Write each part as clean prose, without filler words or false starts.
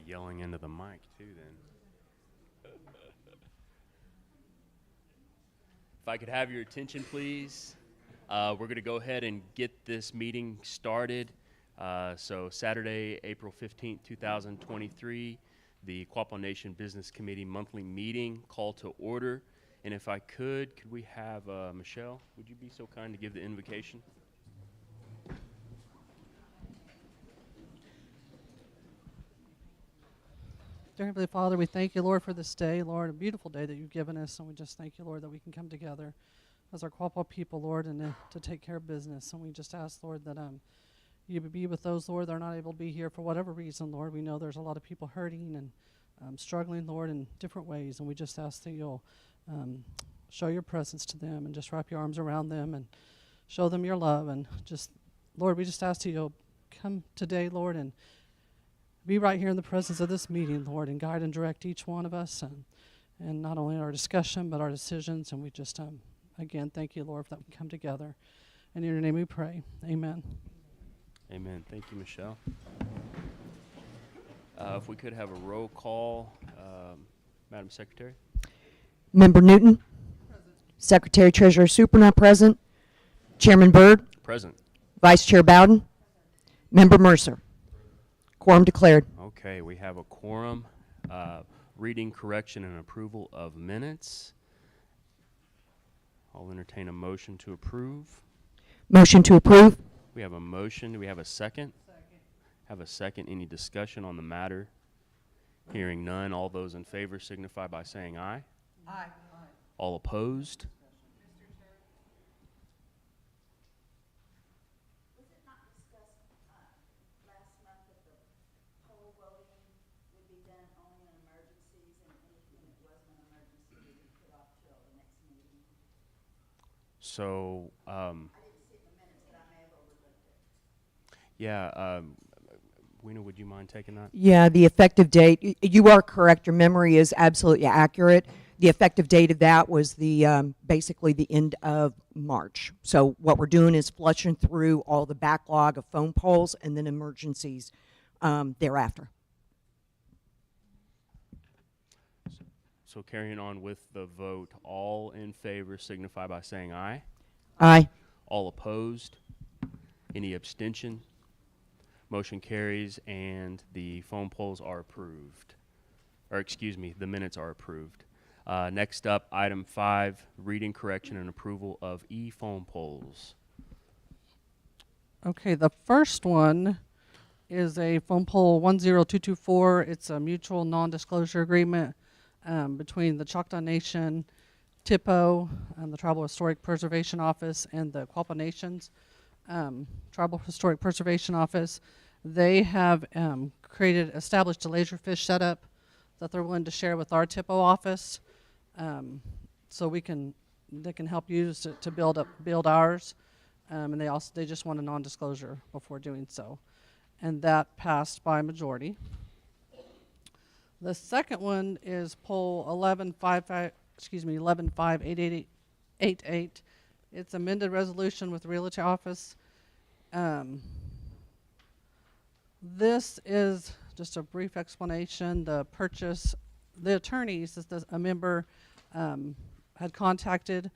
yelling into the mic too then. If I could have your attention, please. We're going to go ahead and get this meeting started. So Saturday, April 15th, 2023, the Quapaw Nation Business Committee monthly meeting call to order. And if I could we have Michelle, would you be so kind to give the invocation? Dear Heavenly Father, we thank you, Lord, for this day, Lord, a beautiful day that you've given us, and we just thank you, Lord, that we can come together as our Quapaw people, Lord, and to take care of business. And we just ask, Lord, that you would be with those, Lord, that are not able to be here for whatever reason, Lord. We know there's a lot of people hurting and struggling, Lord, in different ways, and we just ask that you'll show your presence to them and just wrap your arms around them and show them your love. And just, Lord, we just ask that you'll come today, Lord, and be right here in the presence of this meeting, Lord, and guide and direct each one of us, and not only our discussion, but our decisions. And we just, again, thank you, Lord, that we come together. And in your name we pray. Amen. Amen. Thank you, Michelle. If we could have a roll call, Madam Secretary. Member Newton. Present. Secretary Treasurer Super not present. Chairman Byrd. Present. Vice Chair Bowden. Member Mercer. Quorum declared. Okay, we have a quorum. Reading, correction, and approval of minutes. I'll entertain a motion to approve. Motion to approve. We have a motion. Do we have a second? Second. Have a second. Any discussion on the matter? Hearing none. All those in favor signify by saying aye. Aye. All opposed? So, yeah, Weena, would you mind taking that? Yeah, the effective date, you are correct. Your memory is absolutely accurate. The effective date of that was the basically the end of March. So what we're doing is flushing through all the backlog of phone polls and then emergencies thereafter. So carrying on with the vote, all in favor signify by saying aye. Aye. All opposed? Any abstention? Motion carries and the phone polls are approved. Or excuse me, the minutes are approved. Next up, item 5, reading, correction, and approval of e-phone polls. Okay, the first one is a phone poll 10224. It's a mutual non-disclosure agreement between the Choctaw Nation, TIPO, the Tribal Historic Preservation Office, and the Quapaw Nation's Tribal Historic Preservation Office. They have established a laserfish setup that they're willing to share with our TIPO office, so they can help use it to build ours, and they just want a non-disclosure before doing so, and that passed by majority. The second one is poll 115888. It's amended resolution with the Realty Office. This is just a brief explanation. The attorneys, a member had contacted,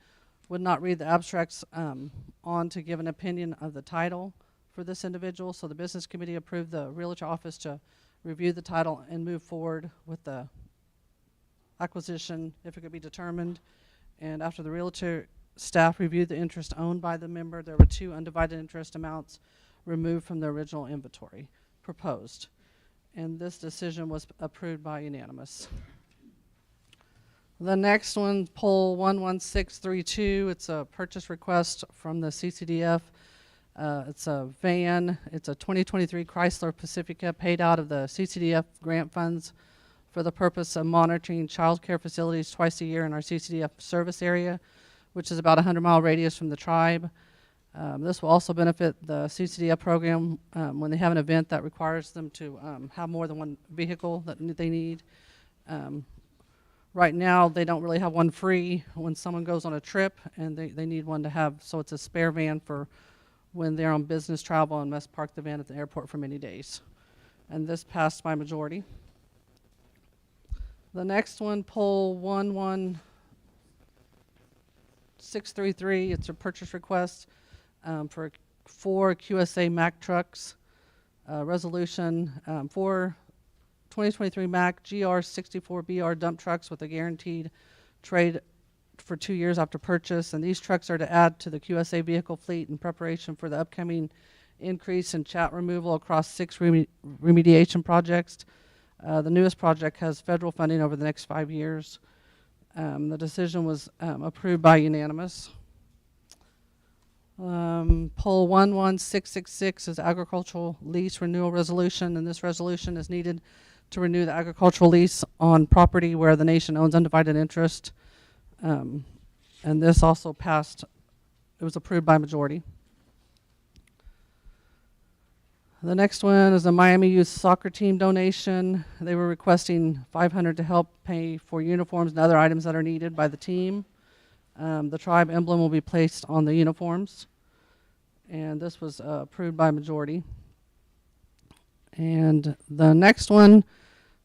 would not read the abstracts on to give an opinion of the title for this individual. So the business committee approved the Realty Office to review the title and move forward with the acquisition if it could be determined. And after the realtor staff reviewed the interest owned by the member, there were 2 undivided interest amounts removed from the original inventory proposed. And this decision was approved by unanimous. The next one, poll 11632, it's a purchase request from the CCDF. It's a van. It's a 2023 Chrysler Pacifica paid out of the CCDF grant funds for the purpose of monitoring child care facilities twice a year in our CCDF service area, which is about a 100-mile radius from the tribe. This will also benefit the CCDF program when they have an event that requires them to have more than one vehicle that they need. Right now, they don't really have one free when someone goes on a trip, and they need one to have, so it's a spare van for when they're on business travel and must park the van at the airport for many days. And this passed by majority. The next one, poll 11633, it's a purchase request for 4 QSA Mack trucks. Resolution for 2023 Mack GR64BR dump trucks with a guaranteed trade for 2 years after purchase. And these trucks are to add to the QSA vehicle fleet in preparation for the upcoming increase in chat removal across 6 remediation projects. The newest project has federal funding over the next 5 years. The decision was approved by unanimous. Poll 11666 is agricultural lease renewal resolution, and this resolution is needed to renew the agricultural lease on property where the nation owns undivided interest. And this also passed, it was approved by majority. The next one is a Miami Youth Soccer Team donation. They were requesting $500 to help pay for uniforms and other items that are needed by the team. The tribe emblem will be placed on the uniforms. And this was approved by majority. And the next one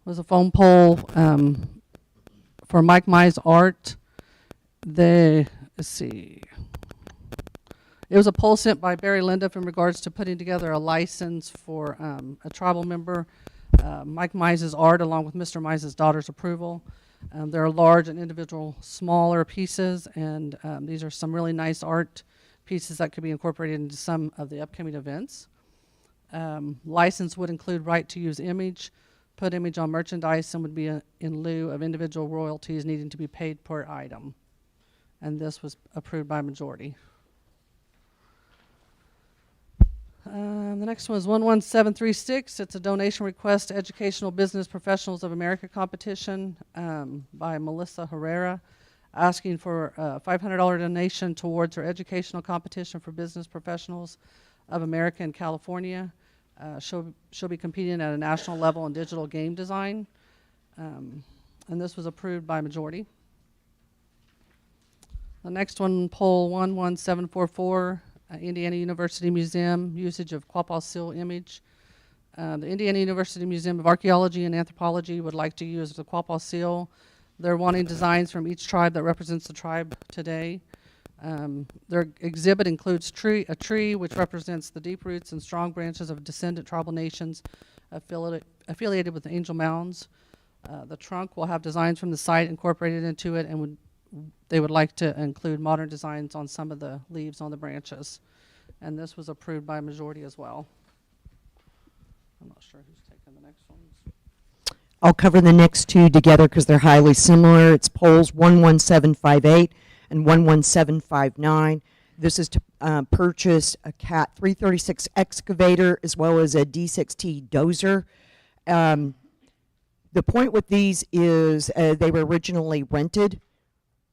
was a phone poll for Mike Mize Art. Let's see. It was a poll sent by Barry Linduff in regards to putting together a license for a tribal member, Mike Mize's art, along with Mr. Mize's daughter's approval. There are large and individual smaller pieces, and these are some really nice art pieces that could be incorporated into some of the upcoming events. License would include right to use image, put image on merchandise, and would be in lieu of individual royalties needing to be paid per item. And this was approved by majority. The next one is 11736. It's a donation request to Educational Business Professionals of America competition by Melissa Herrera, asking for a $500 donation towards her educational competition for business professionals of America in California. She'll be competing at a national level in digital game design, and this was approved by majority. The next one, poll 11744. Indiana University Museum, usage of Quapaw seal image. The Indiana University Museum of Archaeology and Anthropology would like to use the Quapaw seal. They're wanting designs from each tribe that represents the tribe today. Their exhibit includes a tree which represents the deep roots and strong branches of descendant tribal nations affiliated with the Angel Mounds. The trunk will have designs from the site incorporated into it, and they would like to include modern designs on some of the leaves on the branches. And this was approved by majority as well. I'm not sure who's taking the next ones. I'll cover the next two together because they're highly similar. It's polls 11758 and 11759. This is to purchase a CAT 336 excavator as well as a D6T dozer. The point with these is they were originally rented.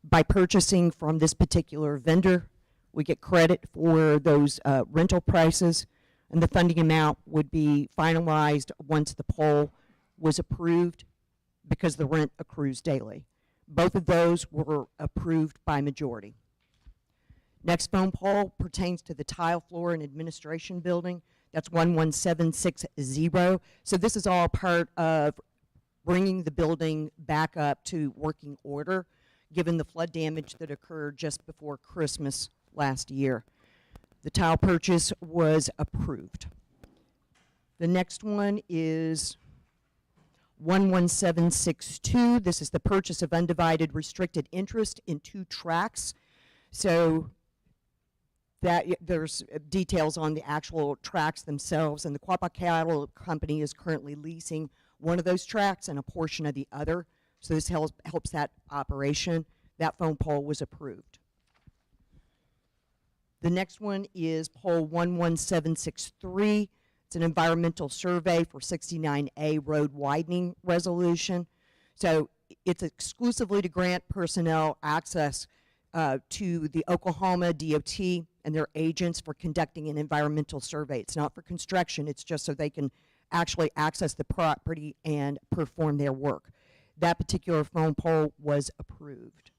By purchasing from this particular vendor, we get credit for those rental prices, and the funding amount would be finalized once the poll was approved because the rent accrues daily. Both of those were approved by majority. Next phone poll pertains to the tile floor and administration building. That's 11760. So this is all part of bringing the building back up to working order, given the flood damage that occurred just before Christmas last year. The tile purchase was approved. The next one is 11762. This is the purchase of undivided restricted interest in 2 tracts. So that there's details on the actual tracts themselves, and the Quapaw Cattle Company is currently leasing one of those tracts and a portion of the other. So this helps that operation. That phone poll was approved. The next one is poll 11763. It's an environmental survey for 69A road widening resolution. So it's exclusively to grant personnel access to the Oklahoma DOT and their agents for conducting an environmental survey. It's not for construction, it's just so they can actually access the property and perform their work. That particular phone poll was approved.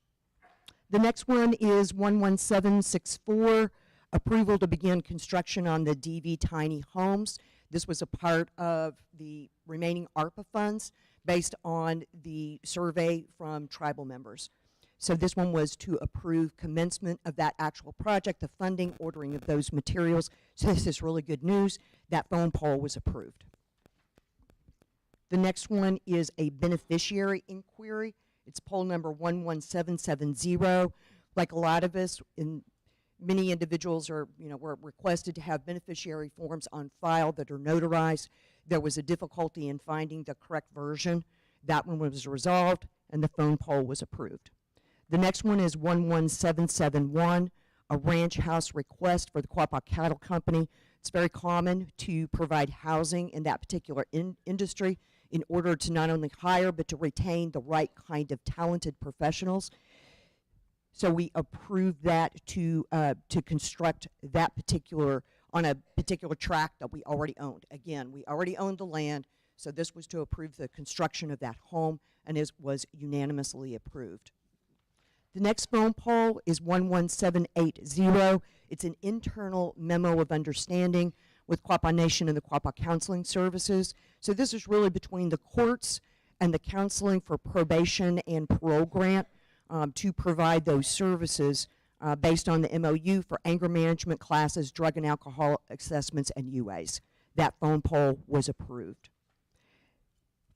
The next one is 11764, approval to begin construction on the DV tiny homes. This was a part of the remaining ARPA funds based on the survey from tribal members. So this one was to approve commencement of that actual project, the funding, ordering of those materials. So this is really good news. That phone poll was approved. The next one is a beneficiary inquiry. It's poll number 11770. Like a lot of us, many individuals were requested to have beneficiary forms on file that are notarized. There was a difficulty in finding the correct version. That one was resolved, and the phone poll was approved. The next one is 11771, a ranch house request for the Quapaw Cattle Company. It's very common to provide housing in that particular industry in order to not only hire but to retain the right kind of talented professionals. So we approved that to construct that on a particular tract that we already owned. Again, we already owned the land, so this was to approve the construction of that home, and it was unanimously approved. The next phone poll is 11780. It's an internal memo of understanding with Quapaw Nation and the Quapaw Counseling Services. So this is really between the courts and the counseling for probation and parole grant to provide those services based on the MOU for anger management classes, drug and alcohol assessments, and UAs. That phone poll was approved.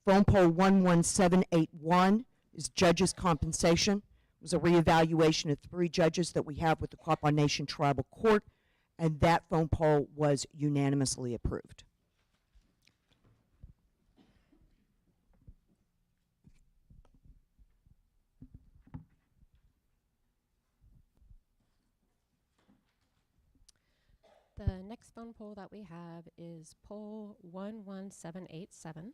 Phone poll 11781 is judges' compensation. It was a reevaluation of 3 judges that we have with the Quapaw Nation Tribal Court, and that phone poll was unanimously approved. The next phone poll that we have is poll 11787.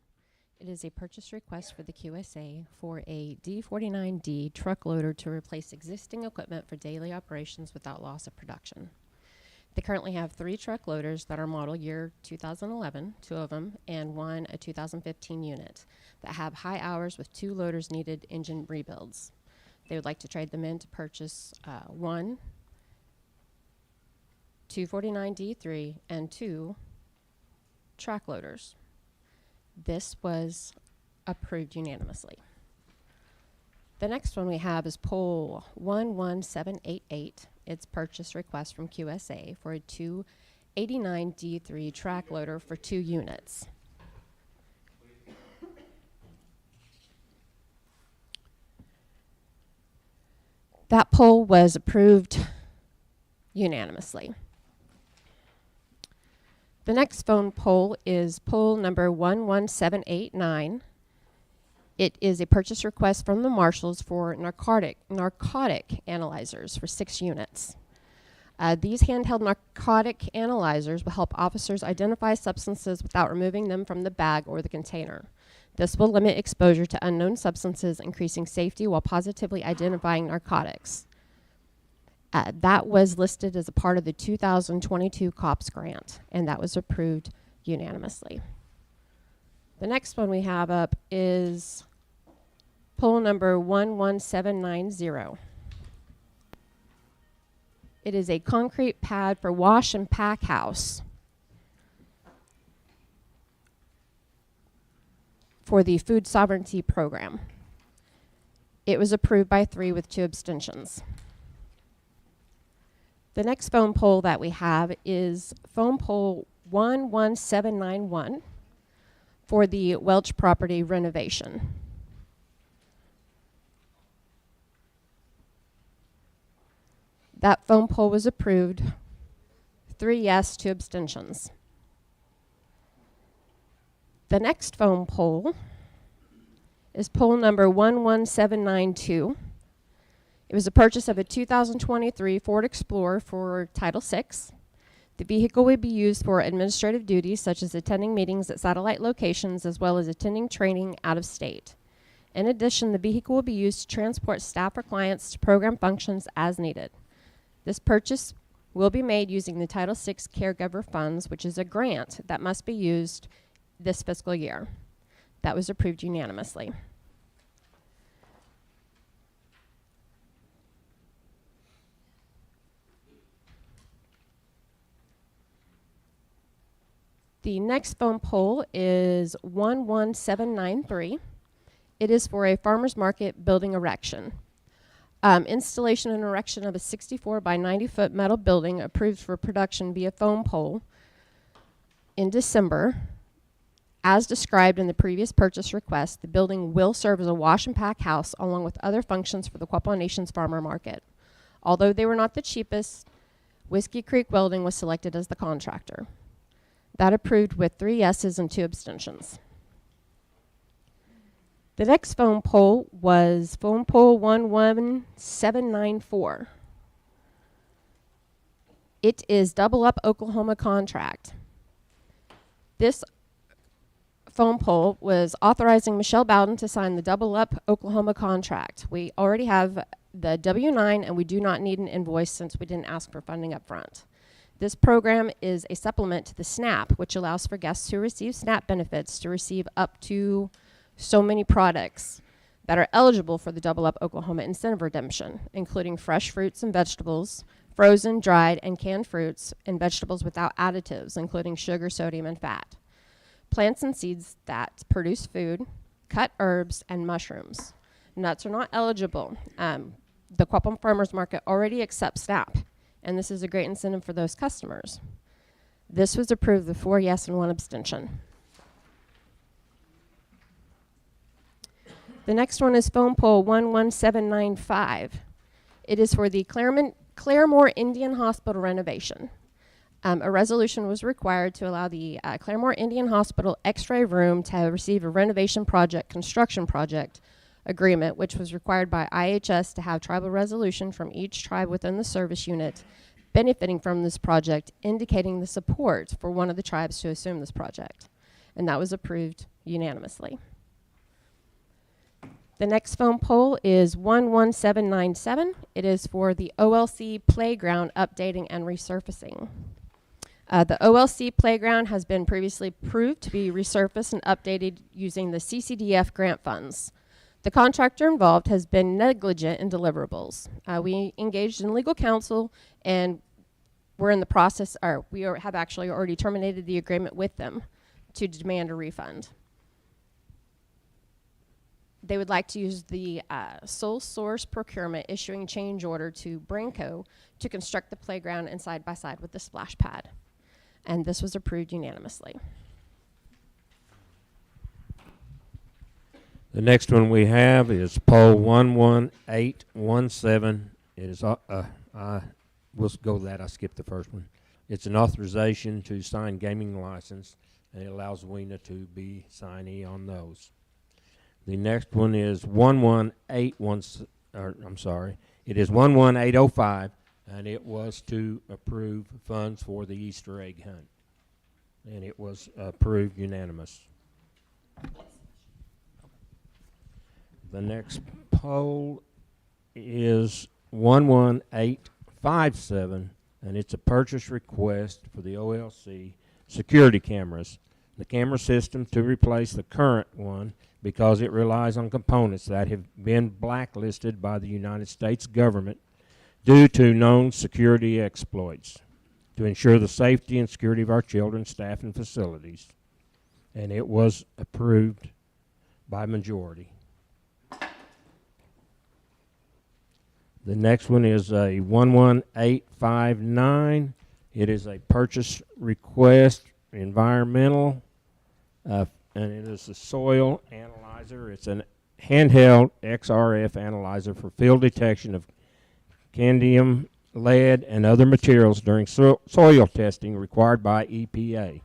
It is a purchase request for the QSA for a D49D truck loader to replace existing equipment for daily operations without loss of production. They currently have 3 truck loaders that are model year 2011, 2 of them, and 1 a 2015 unit that have high hours with 2 loaders needed engine rebuilds. They would like to trade them in to purchase 1 249D3 and 2 track loaders. This was approved unanimously. The next one we have is poll 11788. It's purchase request from QSA for a 289D3 track loader for 2 units. That poll was approved unanimously. The next phone poll is poll number 11789. It is a purchase request from the marshals for narcotic analyzers for 6 units. These handheld narcotic analyzers will help officers identify substances without removing them from the bag or the container. This will limit exposure to unknown substances, increasing safety while positively identifying narcotics. That was listed as a part of the 2022 COPS grant, and that was approved unanimously. The next one we have up is poll number 11790. It is a concrete pad for wash and pack house for the food sovereignty program. It was approved by 3 with 2 abstentions. The next phone poll that we have is phone poll 11791 for the Welch property renovation. That phone poll was approved, 3 yes, 2 abstentions. The next phone poll is poll number 11792. It was a purchase of a 2023 Ford Explorer for Title VI. The vehicle would be used for administrative duties such as attending meetings at satellite locations as well as attending training out of state. In addition, the vehicle will be used to transport staff or clients to program functions as needed. This purchase will be made using the Title VI Caregiver Funds, which is a grant that must be used this fiscal year. That was approved unanimously. The next phone poll is 11793. It is for a farmer's market building erection. Installation and erection of a 64 by 90 foot metal building approved for production via foam pole in December. As described in the previous purchase request, the building will serve as a wash and pack house along with other functions for the Quapaw Nation's farmer market. Although they were not the cheapest, Whiskey Creek Welding was selected as the contractor. That approved with 3 yeses and 2 abstentions. The next foam pole was foam pole 11794. It is Double Up Oklahoma contract. This foam pole was authorizing Michelle Bowden to sign the Double Up Oklahoma contract. We already have the W-9 and we do not need an invoice since we didn't ask for funding up front. This program is a supplement to the SNAP, which allows for guests who receive SNAP benefits to receive up to so many products that are eligible for the Double Up Oklahoma incentive redemption, including fresh fruits and vegetables, frozen, dried, and canned fruits, and vegetables without additives, including sugar, sodium, and fat. Plants and seeds that produce food, cut herbs, and mushrooms. Nuts are not eligible. The Quapaw Farmers Market already accepts SNAP, and this is a great incentive for those customers. This was approved with 4 yes and 1 abstention. The next one is foam pole 11795. It is for the Claremore Indian Hospital renovation. A resolution was required to allow the Claremore Indian Hospital X-ray room to receive a renovation project, construction project agreement, which was required by IHS to have tribal resolution from each tribe within the service unit benefiting from this project, indicating the support for one of the tribes to assume this project. And that was approved unanimously. The next foam pole is 11797. It is for the OLC playground updating and resurfacing. The OLC playground has been previously approved to be resurfaced and updated using the CCDF grant funds. The contractor involved has been negligent in deliverables. We engaged in legal counsel and we're in the process, or have actually already terminated the agreement with them to demand a refund. They would like to use the sole source procurement issuing change order to Branco to construct the playground and side by side with the splash pad. And this was approved unanimously. The next one we have is poll 11817. It is, we'll go with that. I skipped the first one. It's an authorization to sign gaming license, and it allows WENA to be signee on those. The next one is 11805, and it was to approve funds for the Easter egg hunt, and it was approved unanimous. The next poll is 11857, and it's a purchase request for the OLC security cameras. The camera system to replace the current one because it relies on components that have been blacklisted by the United States government due to known security exploits to ensure the safety and security of our children, staff, and facilities. And it was approved by majority. The next one is a 11859. It is a purchase request, environmental, and it is a soil analyzer. It's a handheld XRF analyzer for field detection of cadmium, lead, and other materials during soil testing required by EPA.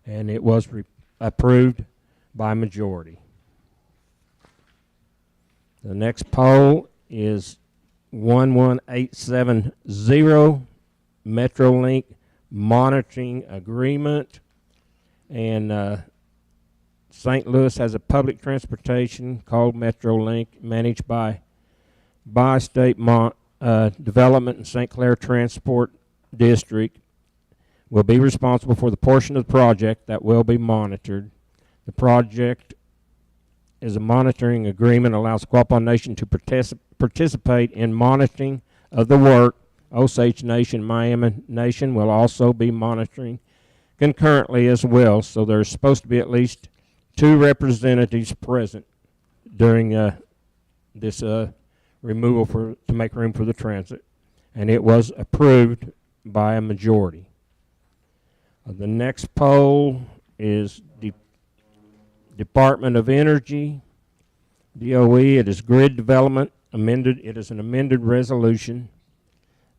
And it was approved by majority. The next poll is 11870, Metrolink monitoring agreement. And St. Louis has a public transportation called Metrolink, managed by State Development and St. Clair Transport District. Will be responsible for the portion of the project that will be monitored. The project is a monitoring agreement, allows Quapaw Nation to participate in monitoring of the work. Osage Nation, Miami Nation will also be monitoring concurrently as well, so there's supposed to be at least 2 representatives present during this removal to make room for the transit, and it was approved by a majority. The next poll is Department of Energy, DOE. It is grid development amended. It is an amended resolution,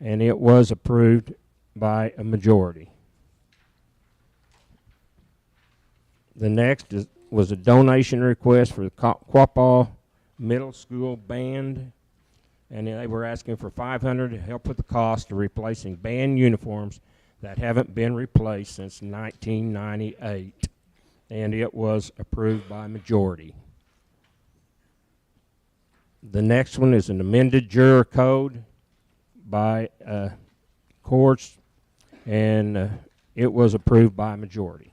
and it was approved by a majority. The next was a donation request for the Quapaw Middle School Band, and they were asking for $500 to help with the cost of replacing band uniforms that haven't been replaced since 1998, and it was approved by majority. The next one is an amended juror code by courts, and it was approved by majority.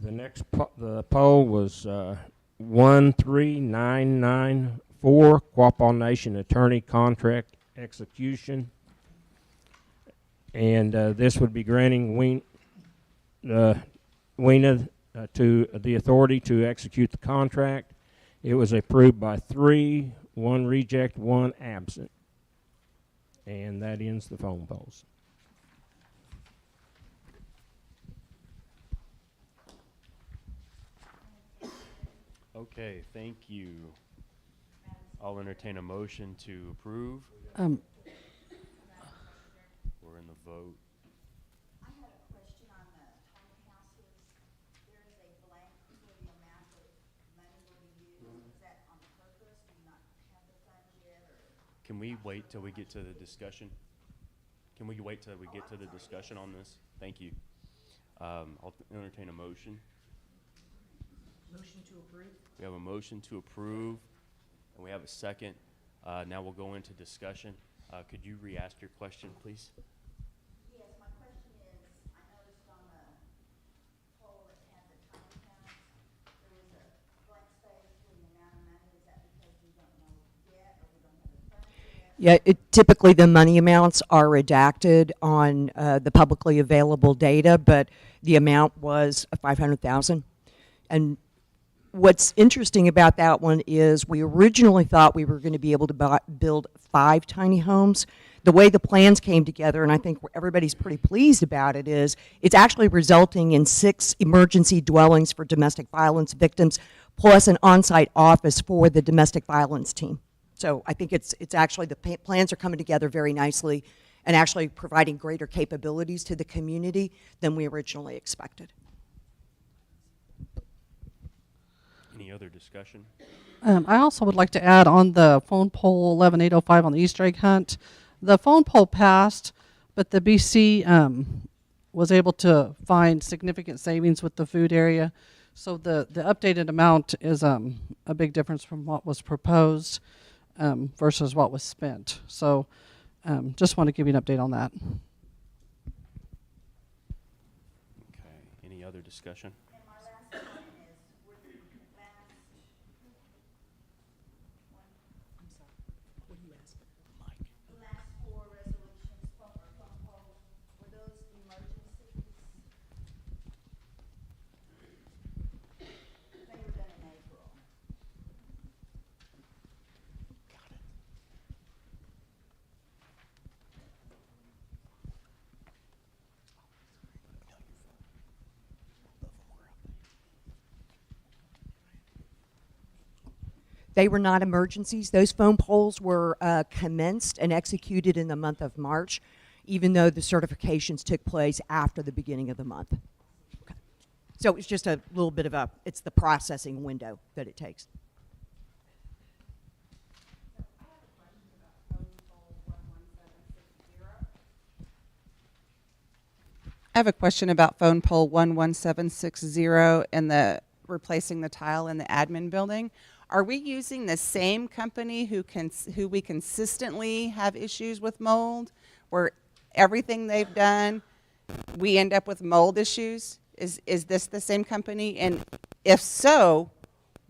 The next the poll was 13994, Quapaw Nation Attorney Contract Execution. And this would be granting WENA to the authority to execute the contract. It was approved by 3, 1 reject, 1 absent. And that ends the phone polls. Okay, thank you. I'll entertain a motion to approve. We're in the vote. I had a question on the tiny houses. There is a blank for the amount of money will be used. Is that on purpose? Do you not have the funds yet, or? Can we wait till we get to the discussion? Can we wait till we get to the discussion on this? Thank you. I'll entertain a motion. Motion to approve. We have a motion to approve, and we have a second. Now we'll go into discussion. Could you re-ask your question, please? Yes, my question is, I noticed on the poll that had the tiny house, there was a blank space with the amount of money. Is that because we don't know yet, or we don't have the funds yet? Yeah, typically the money amounts are redacted on the publicly available data, but the amount was $500,000. And what's interesting about that one is we originally thought we were going to be able to build 5 tiny homes. The way the plans came together, and I think everybody's pretty pleased about it, is it's actually resulting in 6 emergency dwellings for domestic violence victims, plus an on-site office for the domestic violence team. So I think it's actually, the plans are coming together very nicely and actually providing greater capabilities to the community than we originally expected. Any other discussion? I also would like to add on the phone poll 11805 on the Easter egg hunt. The phone poll passed, but the BC was able to find significant savings with the food area. So the updated amount is a big difference from what was proposed versus what was spent. So just want to give you an update on that. Okay. Any other discussion? And my last question is, were the last, the last 4 resolutions, phone polls, were those emergencies? They were done in April. They were not emergencies. Those phone polls were commenced and executed in the month of March, even though the certifications took place after the beginning of the month. Okay. So it's just a little bit of it's the processing window that it takes. I have a question about phone poll 11760 and the replacing the tile in the admin building. Are we using the same company who we consistently have issues with mold, where everything they've done, we end up with mold issues? Is this the same company? And if so,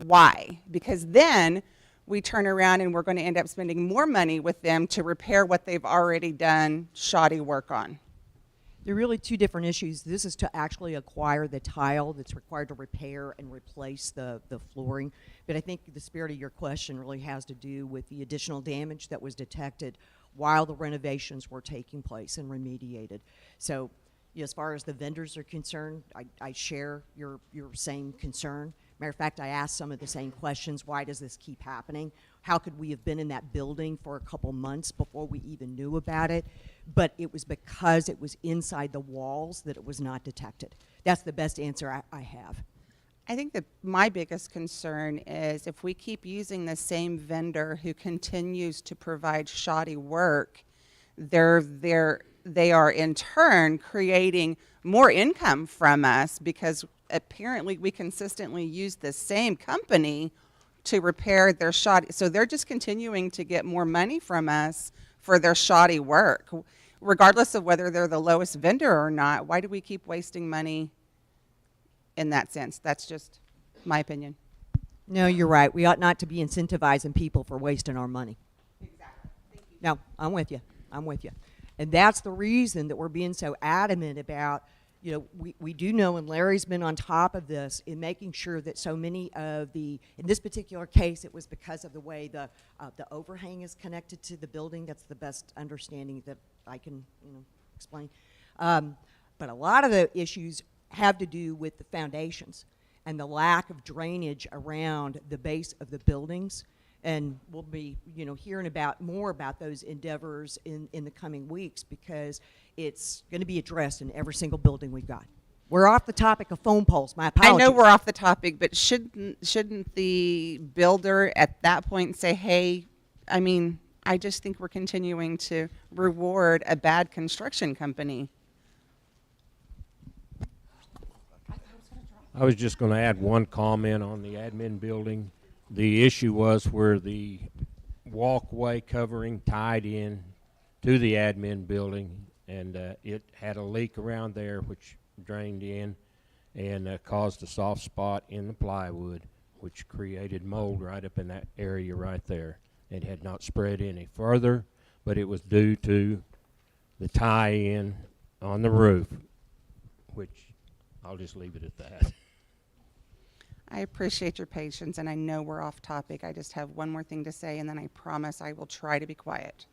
why? Because then we turn around and we're going to end up spending more money with them to repair what they've already done shoddy work on. There are really two different issues. This is to actually acquire the tile that's required to repair and replace the flooring. But I think the spirit of your question really has to do with the additional damage that was detected while the renovations were taking place and remediated. So, as far as the vendors are concerned, I share your same concern. Matter of fact, I asked some of the same questions. Why does this keep happening? How could we have been in that building for a couple months before we even knew about it? But it was because it was inside the walls that it was not detected. That's the best answer I have. I think that my biggest concern is if we keep using the same vendor who continues to provide shoddy work, they are in turn creating more income from us because apparently we consistently use the same company to repair their shoddy. So they're just continuing to get more money from us for their shoddy work. Regardless of whether they're the lowest vendor or not, why do we keep wasting money in that sense? That's just my opinion. No, you're right. We ought not to be incentivizing people for wasting our money. Exactly. Thank you. No, I'm with you. I'm with you. And that's the reason that we're being so adamant about, we do know, and Larry's been on top of this in making sure that so many of in this particular case, it was because of the way the overhang is connected to the building. That's the best understanding that I can, explain. But a lot of the issues have to do with the foundations and the lack of drainage around the base of the buildings. And we'll be, hearing more about those endeavors in the coming weeks because it's going to be addressed in every single building we've got. We're off the topic of phone poles. My apologies. I know we're off the topic, but shouldn't the builder at that point say, hey, I just think we're continuing to reward a bad construction company. I was just going to add one comment on the admin building. The issue was where the walkway covering tied in to the admin building, and it had a leak around there which drained in and caused a soft spot in the plywood, which created mold right up in that area right there. It had not spread any further, but it was due to the tie-in on the roof, which I'll just leave it at that. I appreciate your patience, and I know we're off topic. I just have one more thing to say, and then I promise I will try to be quiet.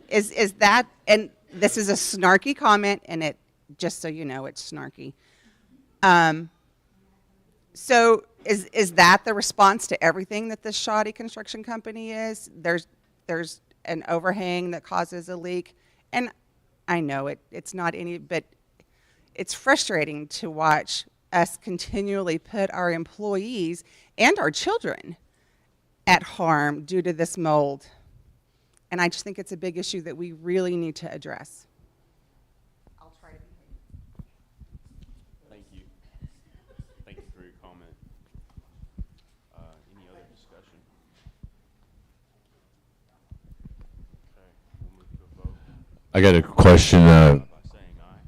Is that, and this is a snarky comment, and it, just so you know, it's snarky. So is that the response to everything that this shoddy construction company is? There's an overhang that causes a leak, and I know it's not any, but it's frustrating to watch us continually put our employees and our children at harm due to this mold. And I just think it's a big issue that we really need to address. I'll try to behave. Thank you. Thank you for your comment. Any other discussion? Okay, we'll move to a vote. I got a question. By saying aye.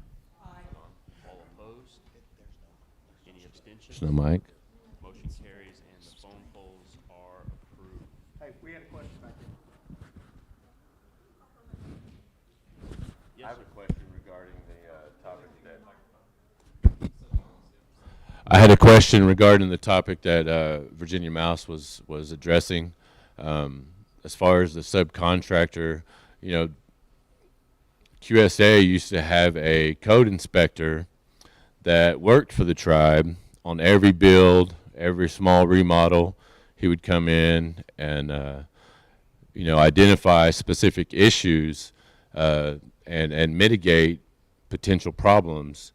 All opposed? Any abstentions? There's no mic. Motion carries and the phone polls are approved. Hey, we had a question back there. Yes, I have sir. a question regarding the topic that. I had a question regarding the topic that Virginia Mouse was addressing. As far as the subcontractor, QSA used to have a code inspector that worked for the tribe on every build, every small remodel. He would come in and identify specific issues and mitigate potential problems.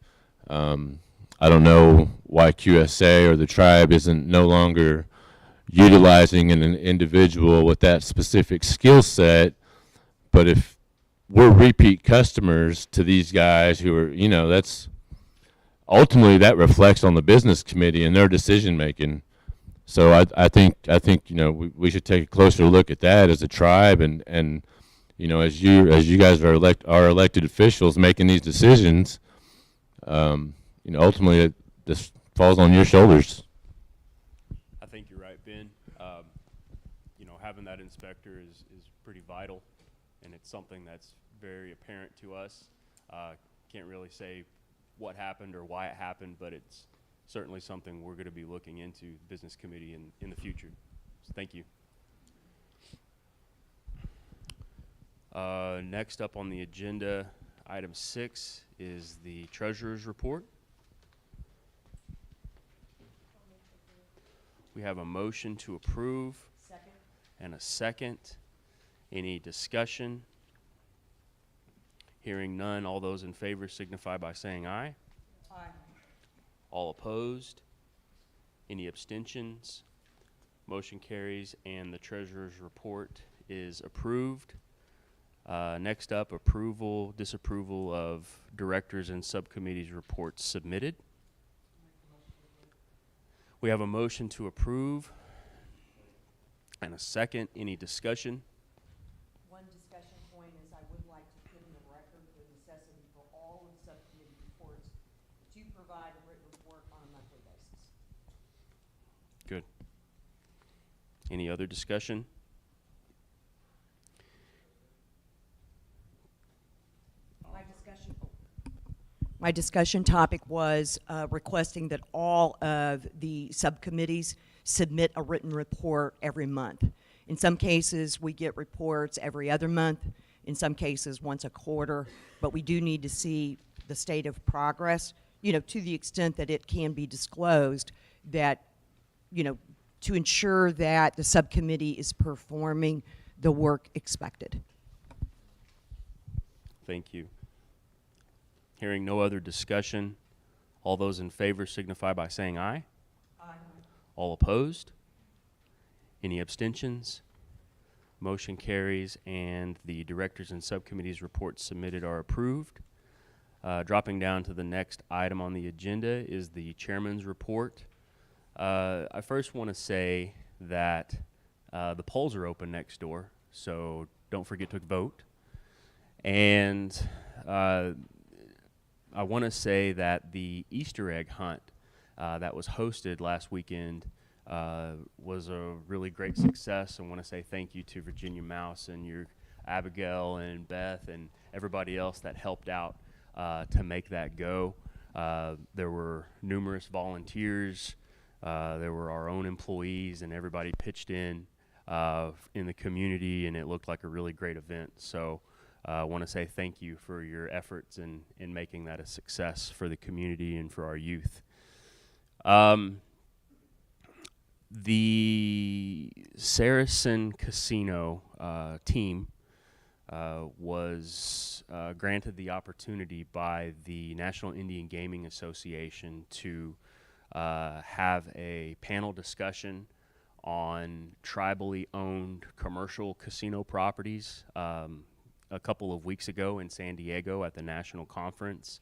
I don't know why QSA or the tribe isn't no longer utilizing an individual with that specific skill set, but if we're repeat customers to these guys who are, that's ultimately that reflects on the business committee and their decision making. So I think we should take a closer look at that as a tribe and as you guys are elected officials making these decisions, ultimately this falls on your shoulders. I think you're right, Ben. Having that inspector is pretty vital, and it's something that's very apparent to us. Can't really say what happened or why it happened, but it's certainly something we're going to be looking into, the business committee, in the future. So thank you. Next up on the agenda, item 6 is the treasurer's report. We have a motion to approve. Second. And a second. Any discussion? Hearing none, all those in favor signify by saying aye. Aye. All opposed? Any abstentions? Motion carries and the treasurer's report is approved. Next up, approval, disapproval of directors and subcommittees reports submitted. We have a motion to approve and a second. Any discussion? One discussion point is I would like to put in the record the necessity for all of the subcommittee reports to provide a written report on a monthly basis. Good. Any other discussion? My discussion topic was requesting that all of the subcommittees submit a written report every month. In some cases, we get reports every other month. In some cases, once a quarter. But we do need to see the state of progress, you know, to the extent that it can be disclosed, that, you know, to ensure that the subcommittee is performing the work expected. Thank you. Hearing no other discussion, all those in favor signify by saying aye. Aye. All opposed? Any abstentions? Motion carries and the directors and subcommittees reports submitted are approved. Dropping down to the next item on the agenda is the chairman's report. I first want to say that the polls are open next door, so don't forget to vote. And I want to say that the Easter egg hunt that was hosted last weekend was a really great success. I want to say thank you to Virginia Mouse and your Abigail and Beth and everybody else that helped out to make that go. There were numerous volunteers. There were our own employees, and everybody pitched in the community, and it looked like a really great event. So I want to say thank you for your efforts in making that a success for the community and for our youth. The Saracen Casino team was granted the opportunity by the National Indian Gaming Association to have a panel discussion on tribally owned commercial casino properties a couple of weeks ago in San Diego at the national conference.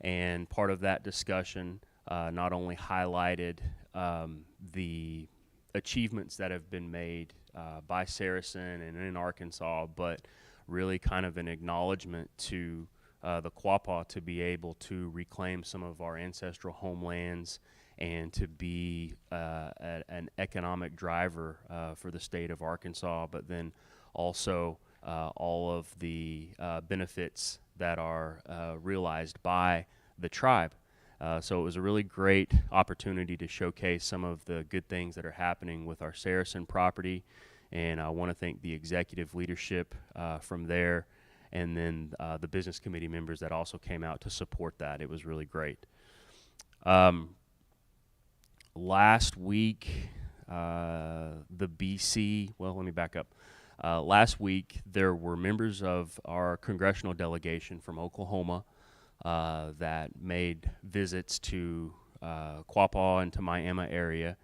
And part of that discussion not only highlighted the achievements that have been made by Saracen and in Arkansas, but really kind of an acknowledgement to the Quapaw to be able to reclaim some of our ancestral homelands and to be an economic driver for the state of Arkansas, but then also all of the benefits that are realized by the tribe. So it was a really great opportunity to showcase some of the good things that are happening with our Saracen property, and I want to thank the executive leadership from there, and then the business committee members that also came out to support that. It was really great. Last week, the BC, well, let me back up. Last week, there were members of our congressional delegation from Oklahoma that made visits to Quapaw and to Miami area,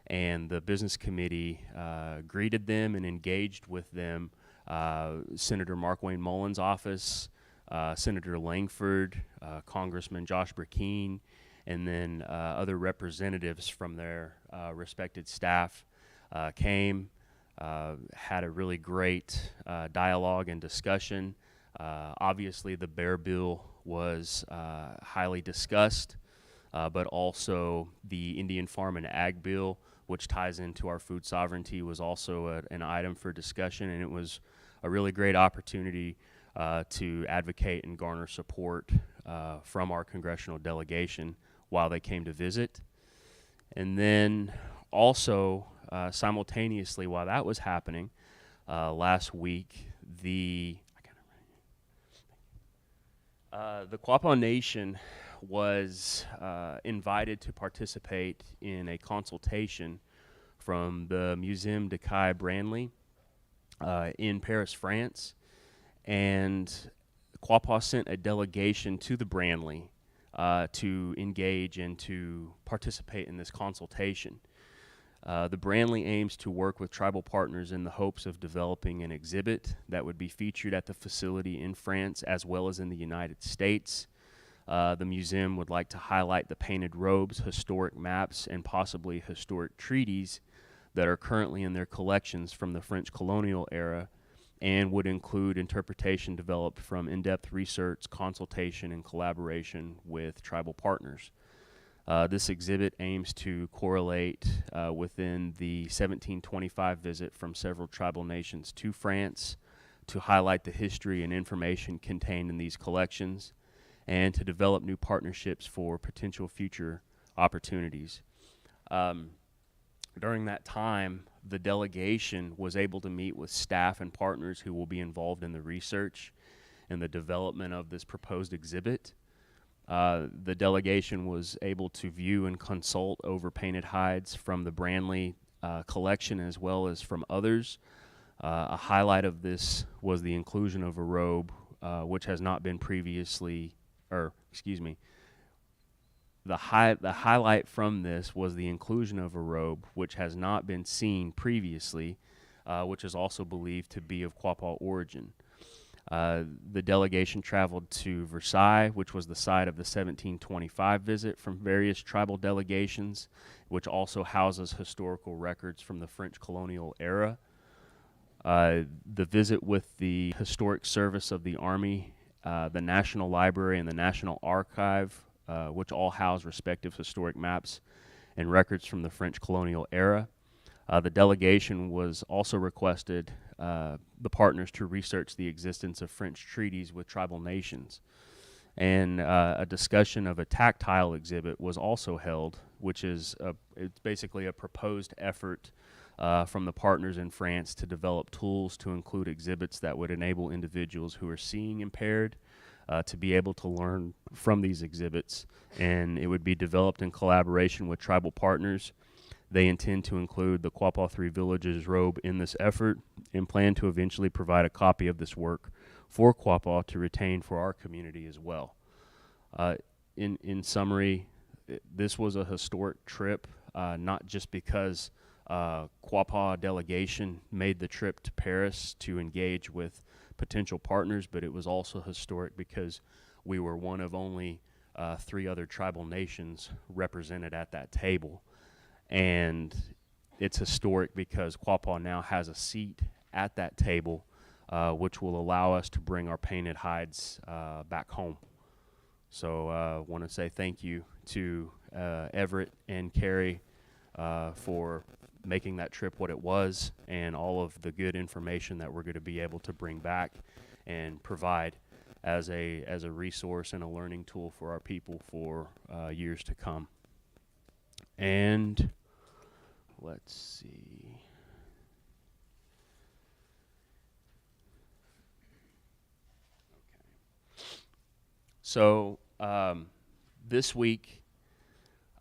and the business committee greeted them and engaged with them. Senator Mark Wayne Mullen's office, Senator Langford, Congressman Josh Burkeen, and then other representatives from their respected staff came, had a really great dialogue and discussion. Obviously, the bear bill was highly discussed, but also the Indian Farm and Ag bill, which ties into our food sovereignty, was also an item for discussion, and it was a really great opportunity to advocate and garner support from our congressional delegation while they came to visit. And then also, simultaneously, while that was happening, last week, the Quapaw Nation was invited to participate in a consultation from the Muséum de Caille Branly in Paris, France. And Quapaw sent a delegation to the Branly to engage and to participate in this consultation. The Branly aims to work with tribal partners in the hopes of developing an exhibit that would be featured at the facility in France as well as in the United States. The museum would like to highlight the painted robes, historic maps, and possibly historic treaties that are currently in their collections from the French colonial era, and would include interpretation developed from in-depth research, consultation, and collaboration with tribal partners. This exhibit aims to correlate within the 1725 visit from several tribal nations to France to highlight the history and information contained in these collections and to develop new partnerships for potential future opportunities. During that time, the delegation was able to meet with staff and partners who will be involved in the research and the development of this proposed exhibit. The delegation was able to view and consult over painted hides from the Branly collection as well as from others. A highlight of this was the inclusion of a robe which has not been previously, the highlight from this was the inclusion of a robe which has not been seen previously, which is also believed to be of Quapaw origin. The delegation traveled to Versailles, which was the site of the 1725 visit from various tribal delegations, which also houses historical records from the French colonial era. The visit with the Historic Service of the Army, the National Library, and the National Archive, which all house respective historic maps and records from the French colonial era. The delegation was also requested the partners to research the existence of French treaties with tribal nations. And a discussion of a tactile exhibit was also held, which is it's basically a proposed effort from the partners in France to develop tools to include exhibits that would enable individuals who are seeing impaired to be able to learn from these exhibits. And it would be developed in collaboration with tribal partners. They intend to include the Quapaw Three Villages robe in this effort and plan to eventually provide a copy of this work for Quapaw to retain for our community as well. In summary, this was a historic trip, not just because Quapaw delegation made the trip to Paris to engage with potential partners, but it was also historic because we were one of only 3 other tribal nations represented at that table. And it's historic because Quapaw now has a seat at that table, which will allow us to bring our painted hides back home. So I want to say thank you to Everett and Carrie for making that trip what it was, and all of the good information that we're going to be able to bring back and provide as a resource and a learning tool for our people for years to come. And let's see. Okay. So this week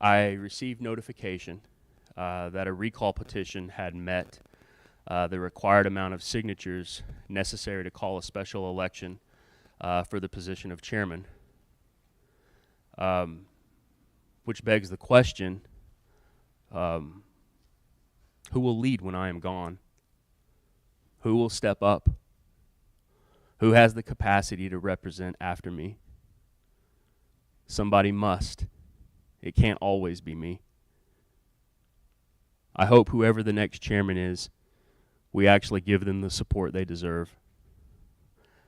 I received notification that a recall petition had met the required amount of signatures necessary to call a special election for the position of chairman, which begs the question, who will lead when I am gone? Who will step up? Who has the capacity to represent after me? Somebody must. It can't always be me. I hope whoever the next chairman is, we actually give them the support they deserve,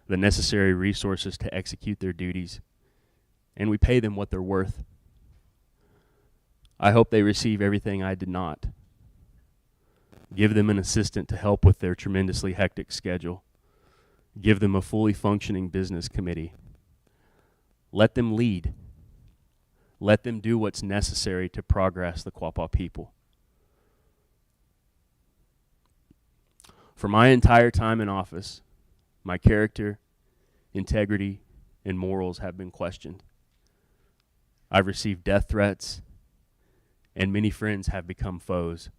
the necessary resources to execute their duties, and we pay them what they're worth. I hope they receive everything I did not. Give them an assistant to help with their tremendously hectic schedule, Give them a fully functioning business committee. Let them lead. Let them do what's necessary to progress the Quapaw people. For my entire time in office, my character, integrity, and morals have been questioned. I've received death threats, and many friends have become foes.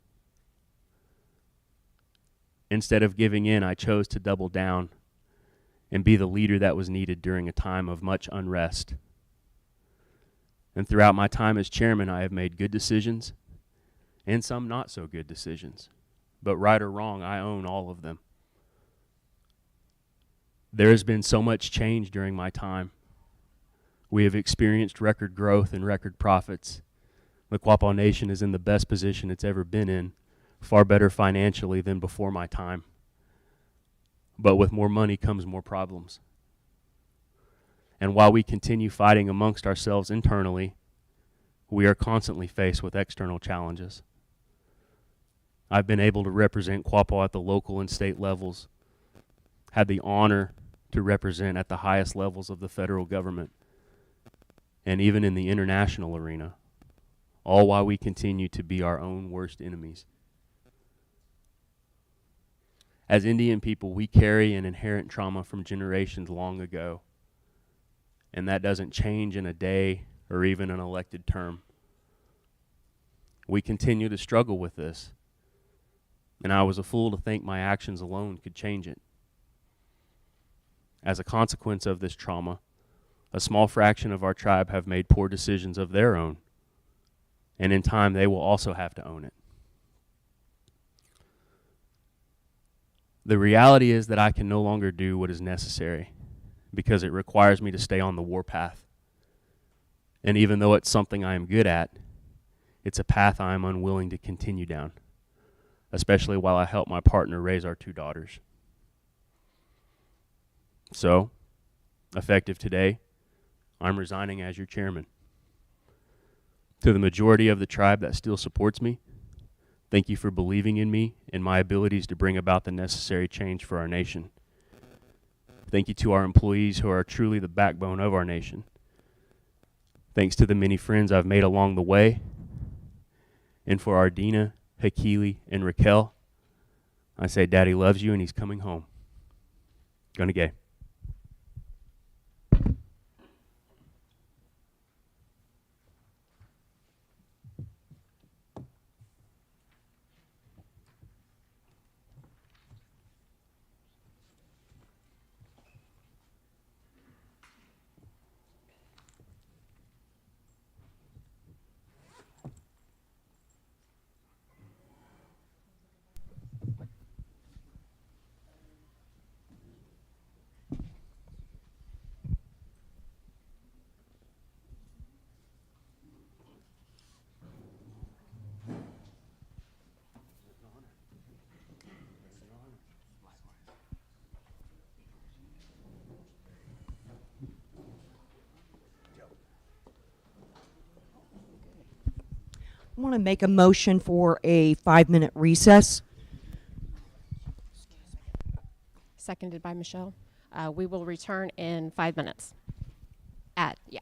Instead of giving in, I chose to double down and be the leader that was needed during a time of much unrest. And throughout my time as chairman, I have made good decisions and some not so good decisions. But right or wrong, I own all of them. There has been so much change during my time. We have experienced record growth and record profits. The Quapaw Nation is in the best position it's ever been in, far better financially than before my time. But with more money comes more problems. And while we continue fighting amongst ourselves internally, we are constantly faced with external challenges. I've been able to represent Quapaw at the local and state levels, had the honor to represent at the highest levels of the federal government, and even in the international arena, all while we continue to be our own worst enemies. As Indian people, we carry an inherent trauma from generations long ago, and that doesn't change in a day or even an elected term. We continue to struggle with this, and I was a fool to think my actions alone could change it. As a consequence of this trauma, a small fraction of our tribe have made poor decisions of their own, and in time they will also have to own it. The reality is that I can no longer do what is necessary because it requires me to stay on the warpath. And even though it's something I am good at, it's a path I am unwilling to continue down, especially while I help my partner raise our 2 daughters. So, effective today, I'm resigning as your chairman. To the majority of the tribe that still supports me, thank you for believing in me and my abilities to bring about the necessary change for our nation. Thank you to our employees who are truly the backbone of our nation. Thanks to the many friends I've made along the way. And for our Dina, Hakili, and Raquel, I say Daddy loves you and he's coming home. Gonna gay. I want to make a motion for a 5-minute recess. Seconded by Michelle. We will return in 5 minutes. Yeah.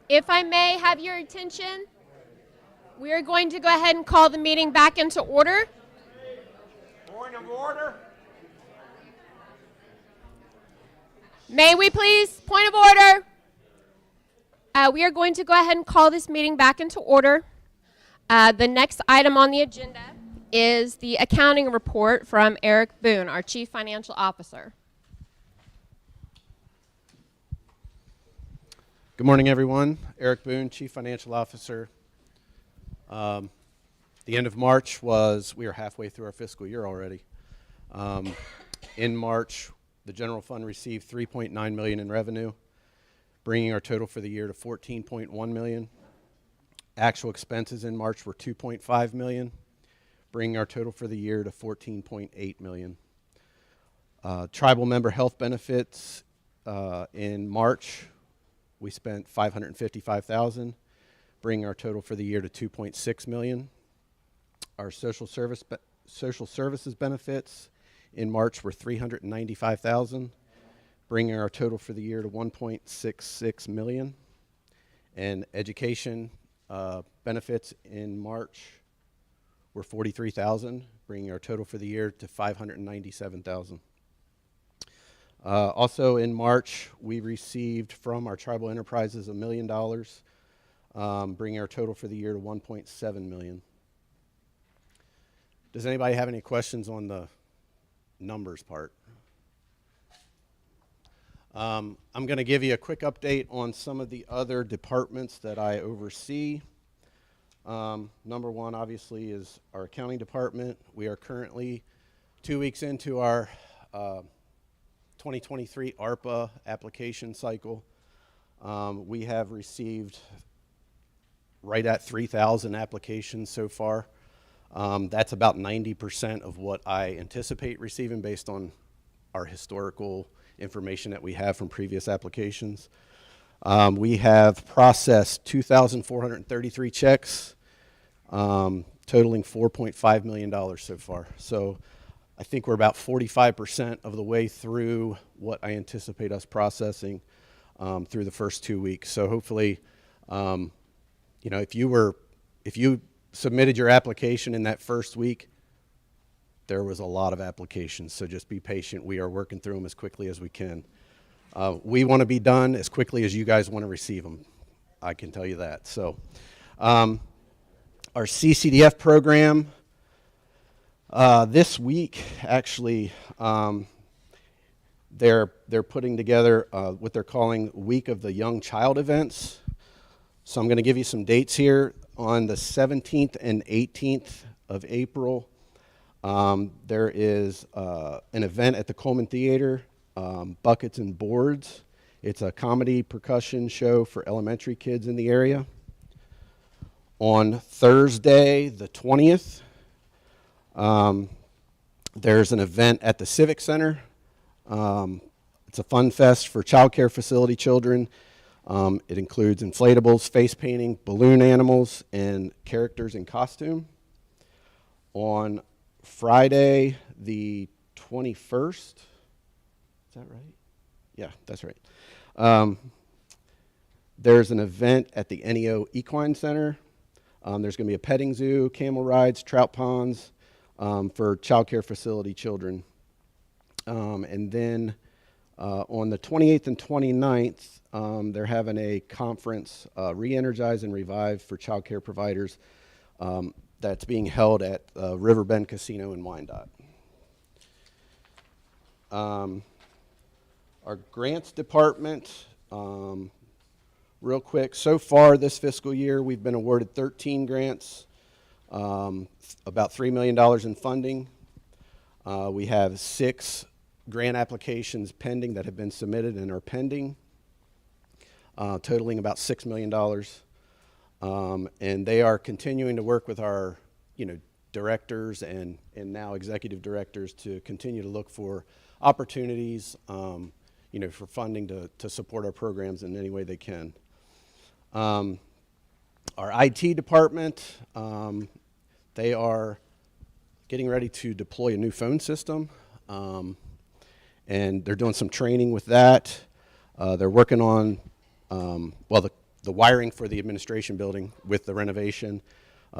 If I may have your attention, we are going to go ahead and call the meeting back into order. Point of order. May we please? Point of order. We are going to go ahead and call this meeting back into order. The next item on the agenda is the accounting report from Eric Boone, our Chief Financial Officer. Good morning, everyone. Eric Boone, Chief Financial Officer. The end of March we are halfway through our fiscal year already. In March, the general fund received $3.9 million in revenue, bringing our total for the year to $14.1 million. Actual expenses in March were $2.5 million, bringing our total for the year to $14.8 million. Tribal member health benefits in March, we spent $555,000, bringing our total for the year to $2.6 million. Our social services benefits in March were $395,000, bringing our total for the year to $1.66 million. And education benefits in March were $43,000, bringing our total for the year to $597,000. Also in March, we received from our tribal enterprises $1 million, bringing our total for the year to $1.7 million. Does anybody have any questions on the numbers part? I'm going to give you a quick update on some of the other departments that I oversee. Number one, obviously, is our accounting department. We are currently 2 weeks into our 2023 ARPA application cycle. We have received right at 3,000 applications so far. That's about 90% of what I anticipate receiving based on our historical information that we have from previous applications. We have processed 2,433 checks, totaling $4.5 million so far. So I think we're about 45% of the way through what I anticipate us processing through the first 2 weeks. So hopefully, if you submitted your application in that first week, there was a lot of applications. So just be patient. We are working through them as quickly as we can. We want to be done as quickly as you guys want to receive them. I can tell you that. So our CCDF program, this week, actually, they're putting together what they're calling Week of the Young Child events. So I'm going to give you some dates here. On the 17th and 18th of April, there is an event at the Coleman Theater, Buckets and Boards. It's a comedy percussion show for elementary kids in the area. On Thursday, the 20th, there's an event at the Civic Center. It's a fun fest for child care facility children. It includes inflatables, face painting, balloon animals, and characters in costume. On Friday, the 21st, is that right? Yeah, that's right. There's an event at the NEO Equine Center. There's going to be a petting zoo, camel rides, trout ponds for child care facility children. And then on the 28th and 29th, they're having a conference, Re-Energize and Revive for child care providers, that's being held at Riverbend Casino in Wyandotte. Our grants department, real quick, so far this fiscal year, we've been awarded 13 grants, about $3 million in funding. We have 6 grant applications pending that have been submitted and are pending, totaling about $6 million. And they are continuing to work with our, directors and now executive directors to continue to look for opportunities, for funding to support our programs in any way they can. Our IT department, they are getting ready to deploy a new phone system, and they're doing some training with that. They're working on, the the wiring for the administration building with the renovation.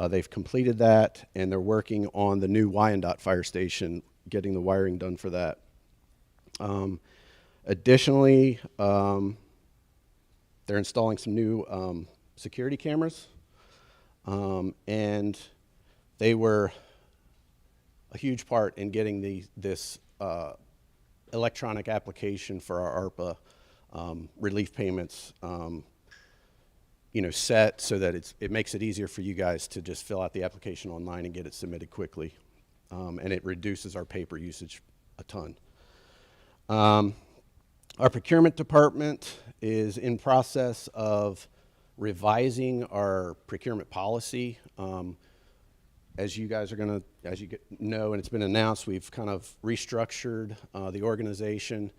They've completed that, and they're working on the new Wyandotte Fire Station, getting the wiring done for that. Additionally, they're installing some new security cameras, and they were a huge part in getting this electronic application for our ARPA relief payments set so that it makes it easier for you guys to just fill out the application online and get it submitted quickly. And it reduces our paper usage a ton. Our procurement department is in process of revising our procurement policy. As you guys know, and it's been announced, we've kind of restructured the organization.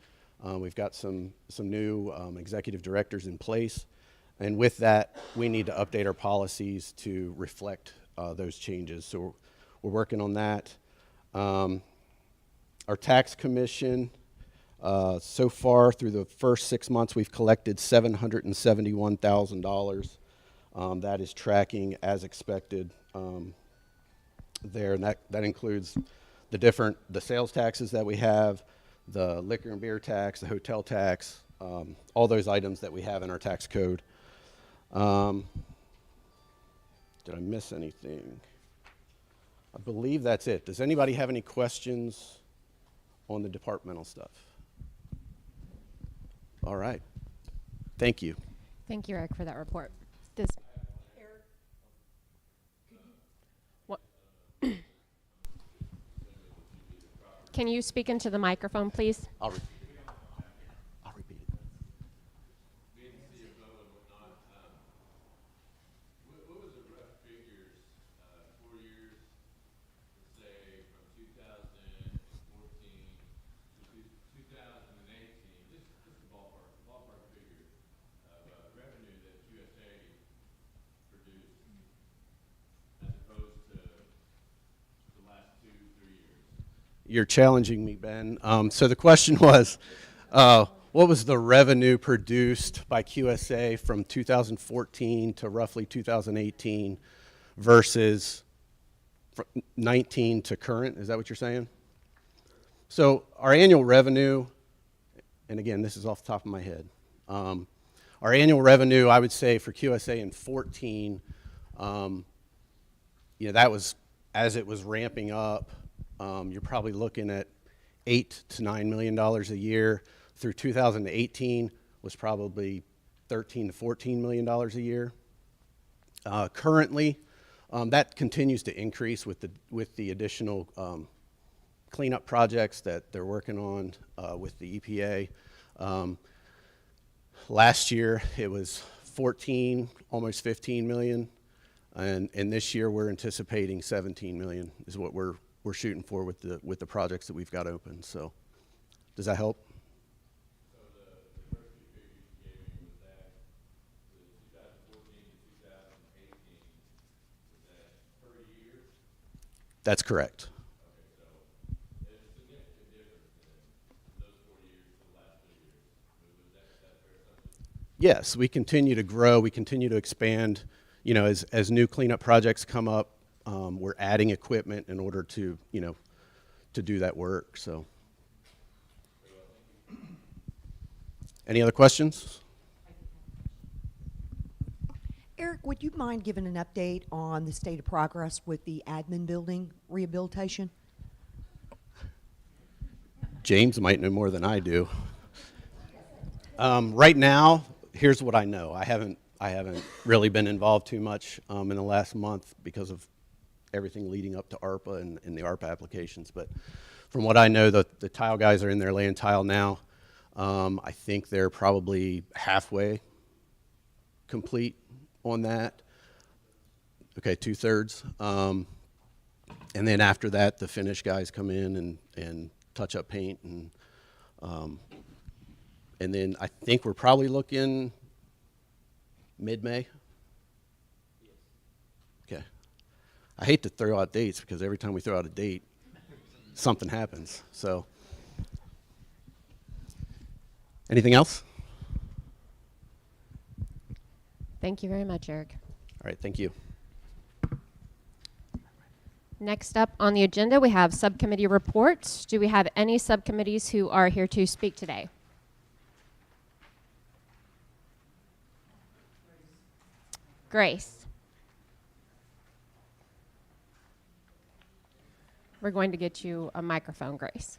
We've got some new executive directors in place. And with that, we need to update our policies to reflect those changes. So we're working on that. Our tax commission, so far through the first 6 months, we've collected $771,000. That is tracking as expected there, and that includes the sales taxes that we have, the liquor and beer tax, the hotel tax, all those items that we have in our tax code. Did I miss anything? I believe that's it. Does anybody have any questions on the departmental stuff? All right. Thank you. Thank you, Eric, for that report. This. What? Can you speak into the microphone, please? I'll repeat it. What was the rough figures, 4 years, let's say from 2014 to 2018, just a ballpark figure of revenue that USA produced as opposed to the last 2-3 years? You're challenging me, Ben. So the question was, what was the revenue produced by QSA from 2014 to roughly 2018 versus 19 to current? Is that what you're saying? So our annual revenue, and again, this is off the top of my head. Our annual revenue, I would say for QSA in 14, that was, as it was ramping up, you're probably looking at $8 to $9 million a year. Through 2018 was probably $13 to $14 million a year. Currently, that continues to increase with the additional cleanup projects that they're working on with the EPA. Last year it was 14, almost 15 million, and this year we're anticipating 17 million is what we're shooting for with the projects that we've got open. So, does that help? So the first two figures you gave me, was that the 2014 to 2018, was that per year? That's correct. Okay, so there's a significant difference in those 4 years to the last 2 years. Was that fair assumption? Yes, we continue to grow. We continue to expand. As new cleanup projects come up, we're adding equipment in order to do that work. So, any other questions? Eric, would you mind giving an update on the state of progress with the admin building rehabilitation? James might know more than I do. Right now, here's what I know. I haven't really been involved too much in the last month because of everything leading up to ARPA and the ARPA applications. But from what I know, the tile guys are in there laying tile now. I think they're probably halfway complete on that. Okay, 2/3. And then after that, the finish guys come in and touch up paint, and then I think we're probably looking mid-May. Okay. I hate to throw out dates because every time we throw out a date, something happens. So, anything else? Thank you very much, Eric. All right, thank you. Next up on the agenda, we have subcommittee reports. Do we have any subcommittees who are here to speak today? Grace. We're going to get you a microphone, Grace.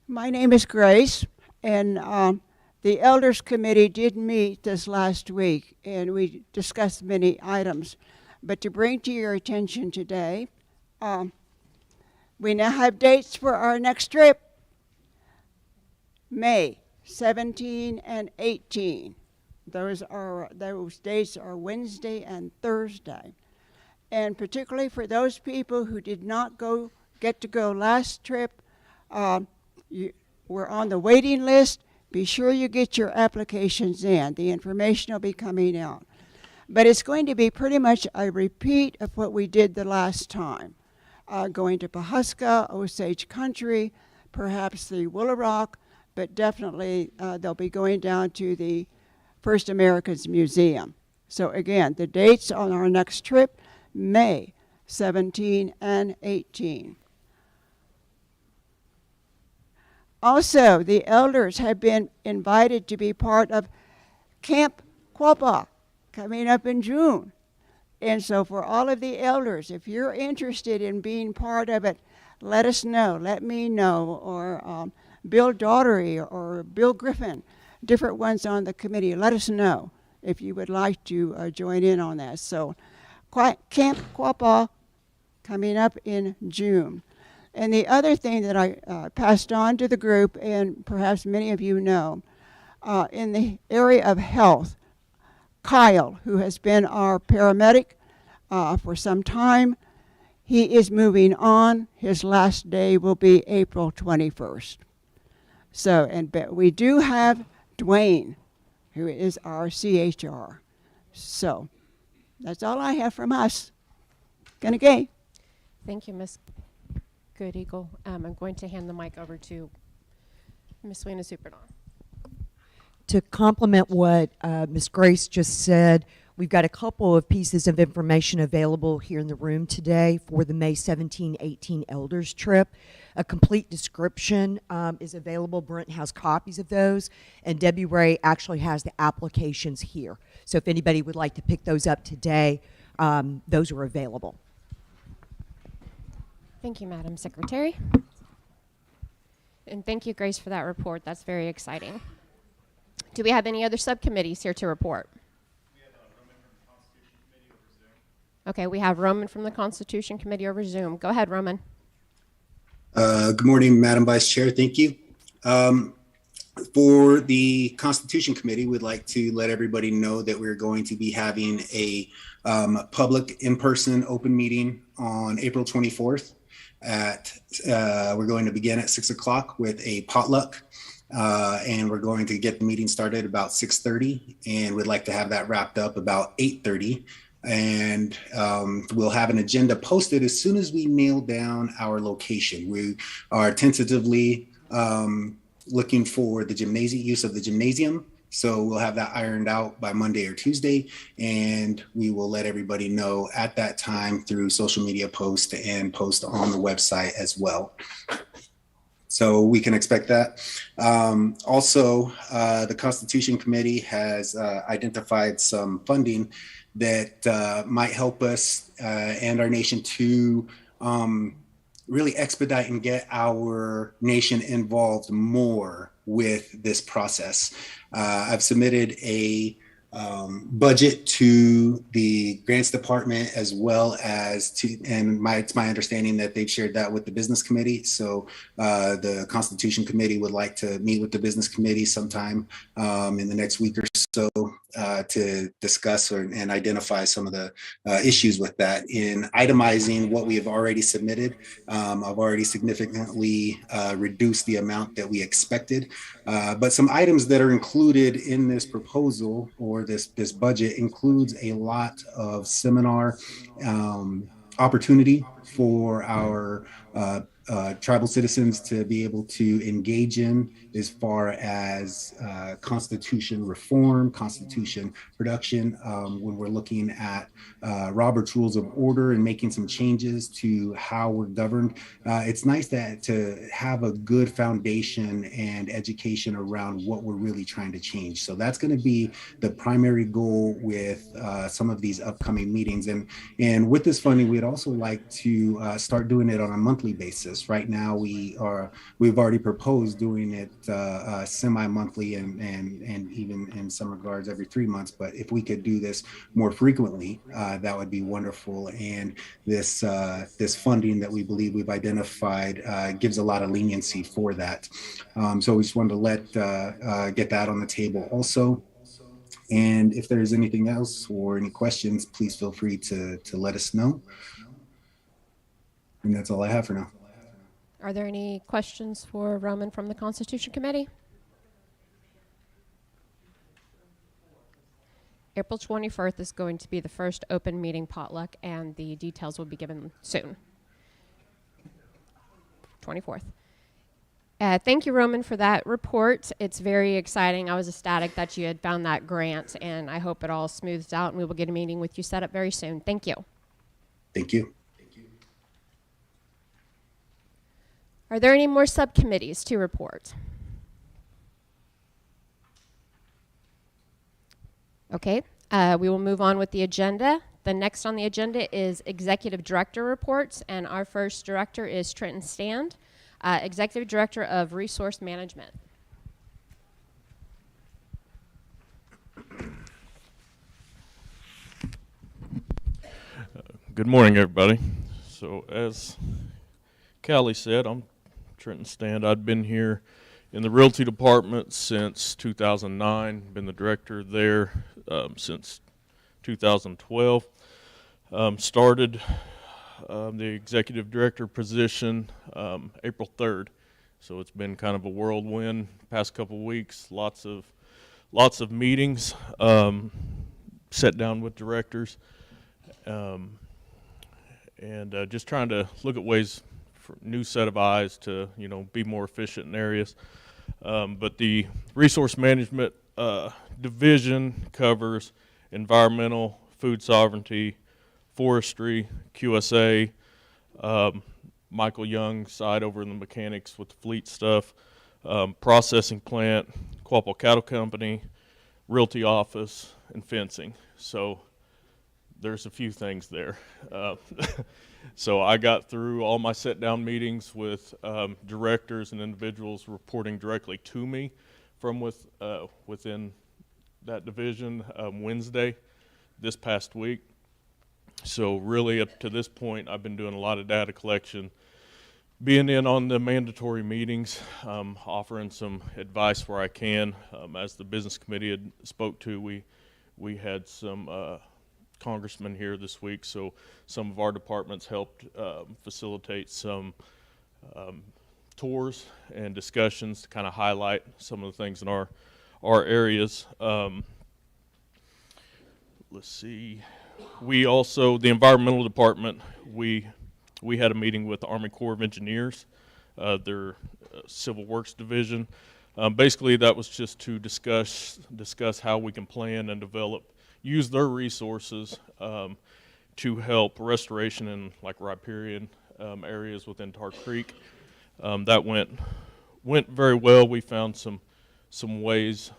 My name is Grace, and the Elders Committee did meet this last week, and we discussed many items. But to bring to your attention today, we now have dates for our next trip. May 17 and 18. Those dates are Wednesday and Thursday. And particularly for those people who did not get to go last trip, we're on the waiting list. Be sure you get your applications in. The information will be coming out. But it's going to be pretty much a repeat of what we did the last time. Going to Pawhuska, Osage Country, perhaps the Willow Rock, but definitely they'll be going down to the First Americans Museum. So again, the dates on our next trip, May 17 and 18. Also, the elders have been invited to be part of Camp Quapaw coming up in June. And so for all of the elders, if you're interested in being part of it, let us know, let me know, or Bill Daughtery or Bill Griffin, different ones on the committee, let us know if you would like to join in on that. So Camp Quapaw coming up in June. And the other thing that I passed on to the group, and perhaps many of you know, in the area of health, Kyle, who has been our paramedic for some time, he is moving on. His last day will be April 21st. So, but we do have Dwayne, who is our CHR. So, that's all I have from us. Gonna go. Thank you, Ms. Good Eagle. I'm going to hand the mic over to Ms. Wena Superdon. To complement what Ms. Grace just said, we've got a couple of pieces of information available here in the room today for the May 17-18 Elders trip. A complete description is available. Brent has copies of those, and Debbie Ray actually has the applications here. So if anybody would like to pick those up today, those are available. Thank you, Madam Secretary. And thank you, Grace, for that report. That's very exciting. Do we have any other subcommittees here to report? We have Roman from the Constitution Committee over Zoom. Okay, we have Roman from the Constitution Committee over Zoom. Go ahead, Roman. Good morning, Madam Vice Chair. Thank you. For the Constitution Committee, we'd like to let everybody know that we're going to be having a public in-person open meeting on April 24th. We're going to begin at 6 o'clock with a potluck, and we're going to get the meeting started about 6:30, and we'd like to have that wrapped up about 8:30. And we'll have an agenda posted as soon as we nail down our location. We are tentatively looking for the use of the gymnasium. So we'll have that ironed out by Monday or Tuesday, and we will let everybody know at that time through social media post and post on the website as well. So we can expect that. Also, the Constitution Committee has identified some funding that might help us and our nation to really expedite and get our nation involved more with this process. I've submitted a budget to the grants department as well as to, and it's my understanding that they've shared that with the business committee. So the Constitution Committee would like to meet with the business committee sometime in the next week or to discuss and identify some of the issues with that. In itemizing what we have already submitted, I've already significantly reduced the amount that we expected. But some items that are included in this proposal or this budget includes a lot of seminar opportunity for our tribal citizens to be able to engage in as far as constitution reform, constitution production, when we're looking at Robert's Rules of Order and making some changes to how we're governed. It's nice to have a good foundation and education around what we're really trying to change. So that's going to be the primary goal with some of these upcoming meetings. And with this funding, we'd also like to start doing it on a monthly basis. Right now, we've already proposed doing it semi-monthly and even in some regards every 3 months. But if we could do this more frequently, that would be wonderful. And this funding that we believe we've identified gives a lot of leniency for that. So we just wanted to get that on the table also. And if there's anything else or any questions, please feel free to let us know. And that's all I have for now. Are there any questions for Roman from the Constitution Committee? April 24th is going to be the first open meeting potluck, and the details will be given soon. 24th. Thank you, Roman, for that report. It's very exciting. I was ecstatic that you had found that grant, and I hope it all smooths out, and we will get a meeting with you set up very soon. Thank you. Thank you. Are there any more subcommittees to report? Okay, we will move on with the agenda. The next on the agenda is Executive Director reports, and our first director is Trenton Stand, Executive Director of Resource Management. Good morning, everybody. So as Callie said, I'm Trenton Stand. I've been here in the Realty Department since 2009, been the director there since 2012. Started the executive director position April 3rd. So it's been kind of a whirlwind past couple of weeks, lots of meetings, sat down with directors, and just trying to look at ways for new set of eyes to, be more efficient in areas. But the resource management division covers environmental, food sovereignty, forestry, QSA, Michael Young's side over in the mechanics with the fleet stuff, processing plant, Quapaw Cattle Company, realty office, and fencing. So there's a few things there. So I got through all my sit-down meetings with directors and individuals reporting directly to me from within that division Wednesday this past week. So really up to this point, I've been doing a lot of data collection, being in on the mandatory meetings, offering some advice where I can. As the business committee had spoke to, we had some congressmen here this week, so some of our departments helped facilitate some tours and discussions to kind of highlight some of the things in our areas. Let's see. We also, the environmental department, we had a meeting with the Army Corps of Engineers, their Civil Works division. Basically, that was just to discuss how we can plan and use their resources to help restoration in like riparian areas within Tar Creek. That went very well. We found some ways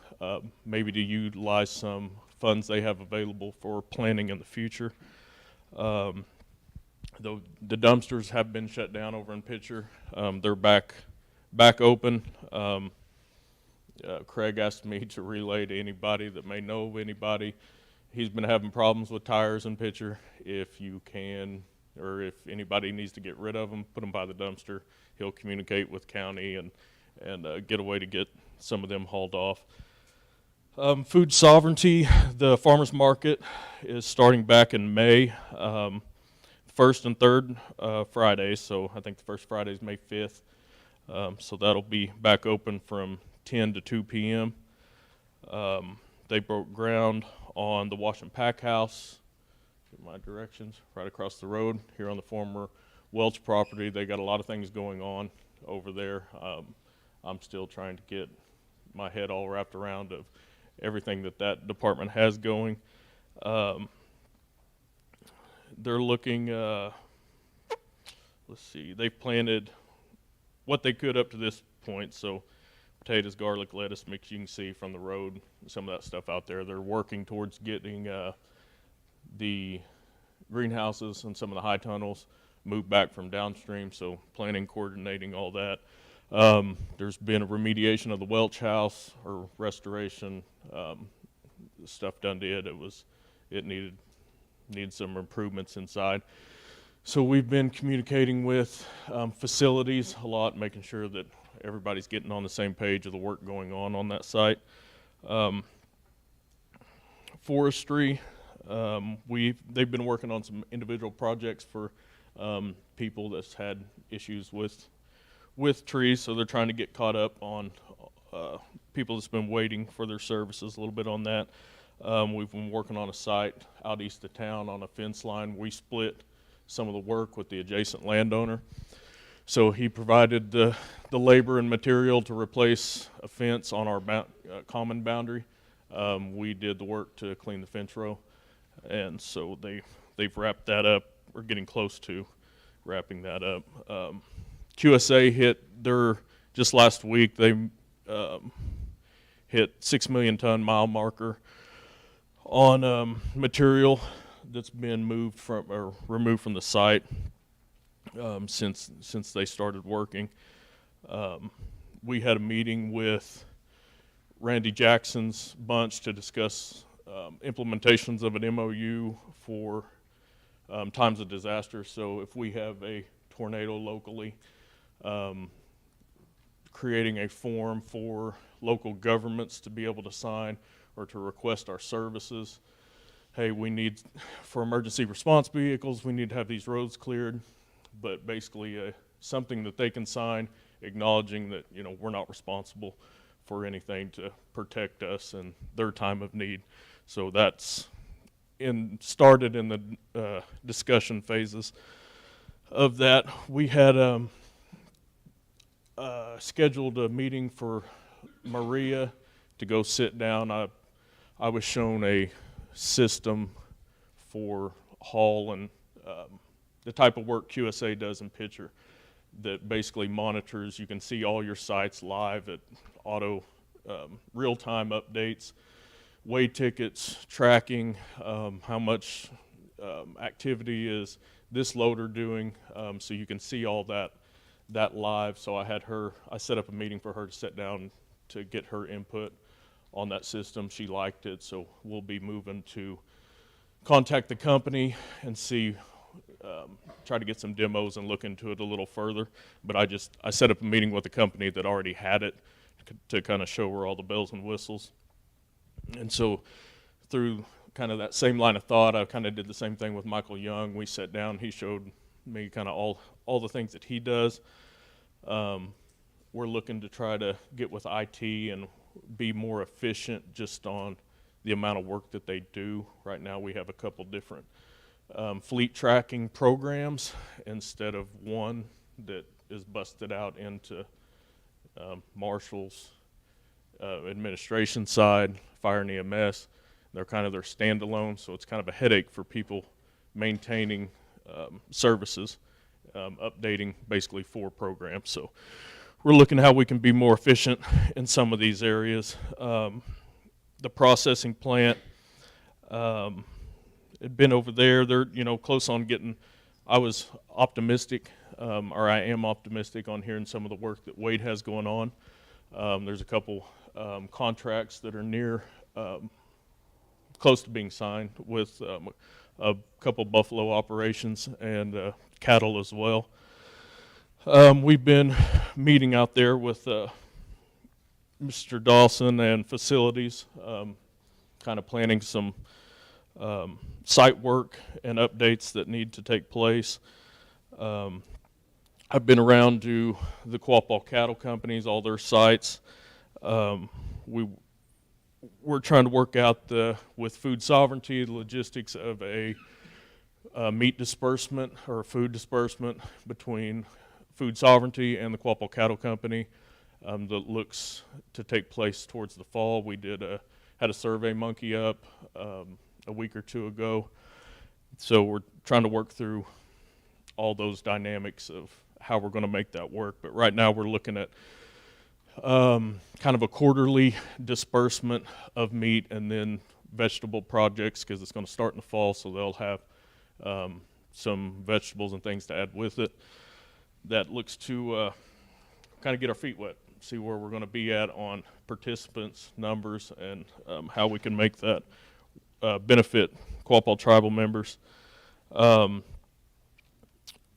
maybe to utilize some funds they have available for planning in the future. The dumpsters have been shut down over in Pitcher. They're back open. Craig asked me to relay to anybody that may know of anybody. He's been having problems with tires in Pitcher. If you can, or if anybody needs to get rid of them, put them by the dumpster. He'll communicate with county and get a way to get some of them hauled off. Food sovereignty, the farmers market is starting back in May, first and third Fridays. So I think the first Friday is May 5th. So that'll be back open from 10 to 2 p.m. They broke ground on the Wash and Pack House, get my directions, right across the road here on the former Welch property. They got a lot of things going on over there. I'm still trying to get my head all wrapped around of everything that department has going. They're looking, let's see, they've planted what they could up to this point. So potatoes, garlic, lettuce mix, you can see from the road, some of that stuff out there. They're working towards getting the greenhouses and some of the high tunnels moved back from downstream, so planning, coordinating all that. There's been a remediation of the Welch house, or restoration, stuff done to it. It needed some improvements inside. So we've been communicating with facilities a lot, making sure that everybody's getting on the same page of the work going on that site. Forestry, they've been working on some individual projects for people that's had issues with trees, so they're trying to get caught up on people that's been waiting for their services a little bit on that. We've been working on a site out east of town on a fence line. We split some of the work with the adjacent landowner. So he provided the labor and material to replace a fence on our common boundary. We did the work to clean the fence row, and so they've wrapped that up. We're getting close to wrapping that up. QSA hit just last week, they hit 6 million ton mile marker on material that's been moved from or removed from the site since they started working. We had a meeting with Randy Jackson's bunch to discuss implementations of an MOU for times of disaster. So if we have a tornado locally, creating a form for local governments to be able to sign or to request our services. Hey, we need, for emergency response vehicles, we need to have these roads cleared, but basically something that they can sign acknowledging that, we're not responsible for anything to protect us in their time of need. So that's started in the discussion phases of that. We had scheduled a meeting for Maria to go sit down. I was shown a system for Hall and the type of work QSA does in Pitcher that basically monitors. You can see all your sites live at auto real-time updates, weigh tickets, tracking how much activity is this loader doing, so you can see all that live. So I set up a meeting for her to sit down to get her input on that system. She liked it, so we'll be moving to contact the company and see, try to get some demos and look into it a little further. But I set up a meeting with the company that already had it to kind of show her all the bells and whistles. And so through kind of that same line of thought, I kind of did the same thing with Michael Young. We sat down, he showed me kind of all the things that he does. We're looking to try to get with IT and be more efficient just on the amount of work that they do. Right now we have a couple different fleet tracking programs instead of one that is busted out into Marshall's administration side, fire and EMS. They're kind of their standalone, so it's kind of a headache for people maintaining services, updating basically 4 programs. So we're looking at how we can be more efficient in some of these areas. The processing plant, had been over there. They're close on getting. I was optimistic, or I am optimistic on hearing some of the work that Wade has going on. There's a couple contracts that are near, close to being signed with a couple buffalo operations and cattle as well. We've been meeting out there with Mr. Dawson and facilities, kind of planning some site work and updates that need to take place. I've been around to the Quapaw cattle companies, all their sites. We're trying to work out with food sovereignty, the logistics of a meat disbursement or food disbursement between food sovereignty and the Quapaw Cattle Company that looks to take place towards the fall. We had a survey monkey up a week or two ago. So we're trying to work through all those dynamics of how we're going to make that work. But right now we're looking at kind of a quarterly disbursement of meat and then vegetable projects, because it's going to start in the fall, so they'll have some vegetables and things to add with it. That looks to kind of get our feet wet, see where we're going to be at on participants, numbers, and how we can make that benefit Quapaw tribal members.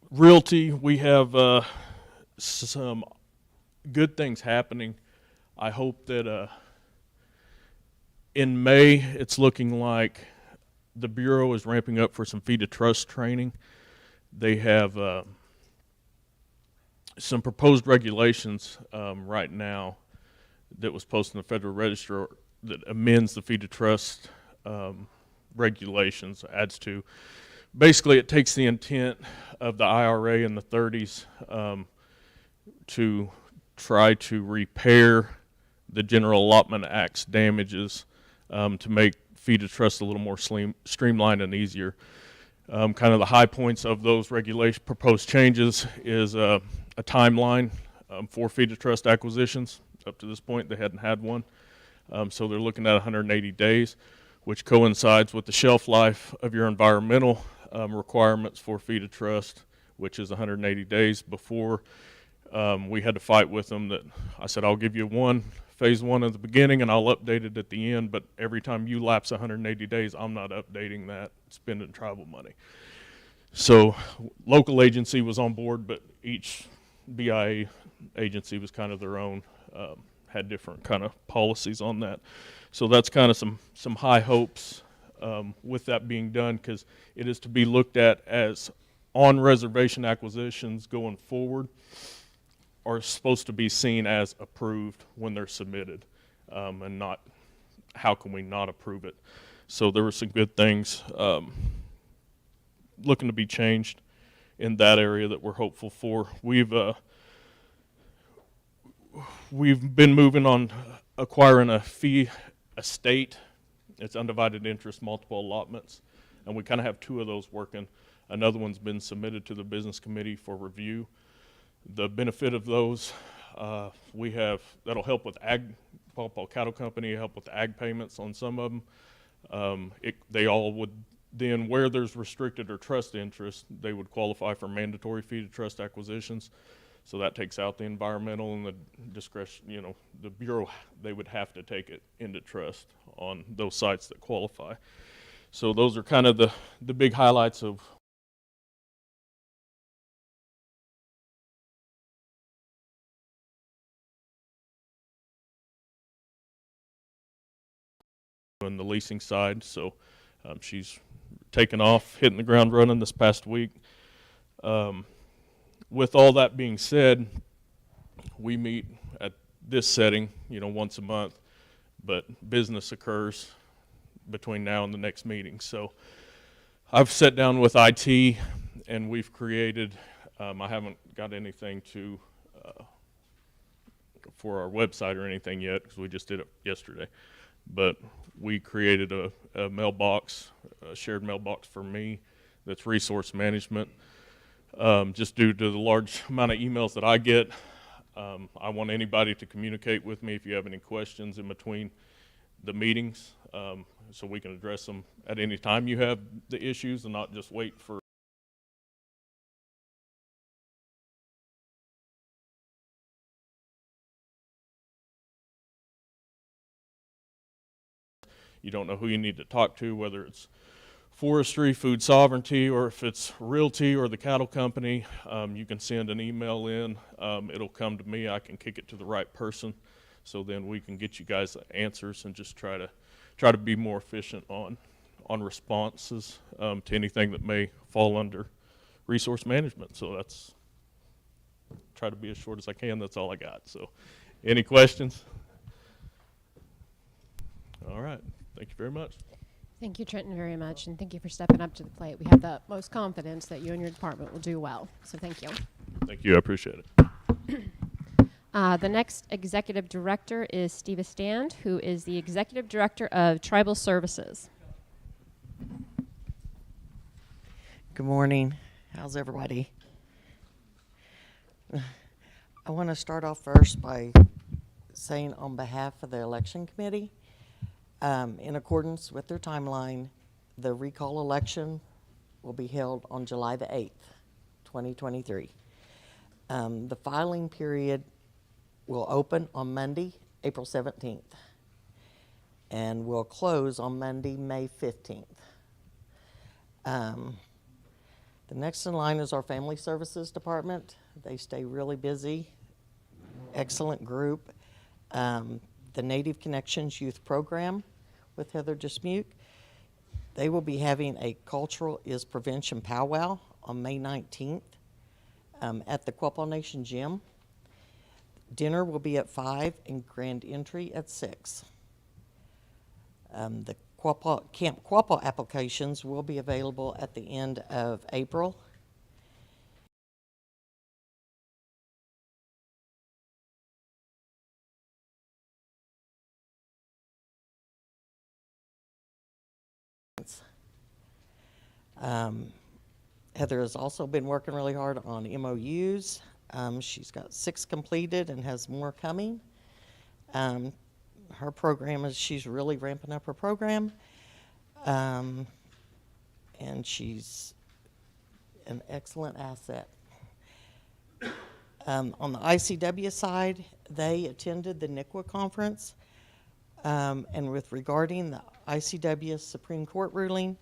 Realty, we have some good things happening. I hope that in May, it's looking like the Bureau is ramping up for some Feed to Trust training. They have some proposed regulations right now that was posted in the Federal Register that amends the Feed to Trust regulations, adds to. Basically, it takes the intent of the IRA in the 30s to try to repair the General Allotment Act's damages to make Feed to Trust a little more streamlined and easier. Kind of the high points of those proposed changes is a timeline for Feed to Trust acquisitions. Up to this point, they hadn't had one. So they're looking at 180 days, which coincides with the shelf life of your environmental requirements for Feed to Trust, which is 180 days. Before we had to fight with them that I said, I'll give you phase one at the beginning and I'll update it at the end, but every time you lapse 180 days, I'm not updating that, spending tribal money. So local agency was on board, but each BIA agency was kind of their own, had different kind of policies on that. So that's kind of some high hopes with that being done, because it is to be looked at as on-reservation acquisitions going forward are supposed to be seen as approved when they're submitted, and not how can we not approve it. So there were some good things looking to be changed in that area that we're hopeful for. We've been moving on acquiring a fee estate. It's undivided interest, multiple allotments, and we kind of have two of those working. Another one's been submitted to the business committee for review. The benefit of those, that'll help with Quapaw Cattle Company, help with ag payments on some of them. They all would then, where there's restricted or trust interest, they would qualify for mandatory Feed to Trust acquisitions. So that takes out the environmental and the discretion, the Bureau, they would have to take it into trust on those sites that qualify. So those are kind of the big highlights of on the leasing side. So she's taken off, hitting the ground running this past week. With all that being said, we meet at this setting, once a month, but business occurs between now and the next meeting. So I've sat down with IT and we've created, I haven't got anything for our website or anything yet, because we just did it yesterday, but we created a mailbox, a shared mailbox for me that's resource management. Just due to the large amount of emails that I get, I want anybody to communicate with me if you have any questions in between the meetings, so we can address them at any time you have the issues and not just wait for you don't know who you need to talk to, whether it's forestry, food sovereignty, or if it's realty or the cattle company. You can send an email in. It'll come to me. I can kick it to the right person. so then we can get you guys the answers and just try to be more efficient on responses to anything that may fall under resource management. So that's, try to be as short as I can. That's all I got. So any questions? All right. Thank you very much. Thank you, Trenton, very much, and thank you for stepping up to the plate. We have the most confidence that you and your department will do well, so thank you. Thank you. I appreciate it. The next executive director is Steve Stand, who is the executive director of Tribal Services. Good morning. How's everybody? I want to start off first by saying on behalf of the election committee, in accordance with their timeline, the recall election will be held on July the 8th, 2023. The filing period will open on Monday, April 17th, and will close on Monday, May 15th. The next in line is our Family Services Department. They stay really busy. Excellent group. The Native Connections Youth Program with Heather Dismuke. They will be having a Cultural is Prevention powwow on May 19th at the Quapaw Nation Gym. Dinner will be at 5 and grand entry at 6. The Camp Quapaw applications will be available at the end of April. Heather has also been working really hard on MOUs. She's got 6 completed and has more coming. Her program is, she's really ramping up her program. And she's an excellent asset. On the ICW side, they attended the NICWA conference. And with regarding the ICW Supreme Court ruling,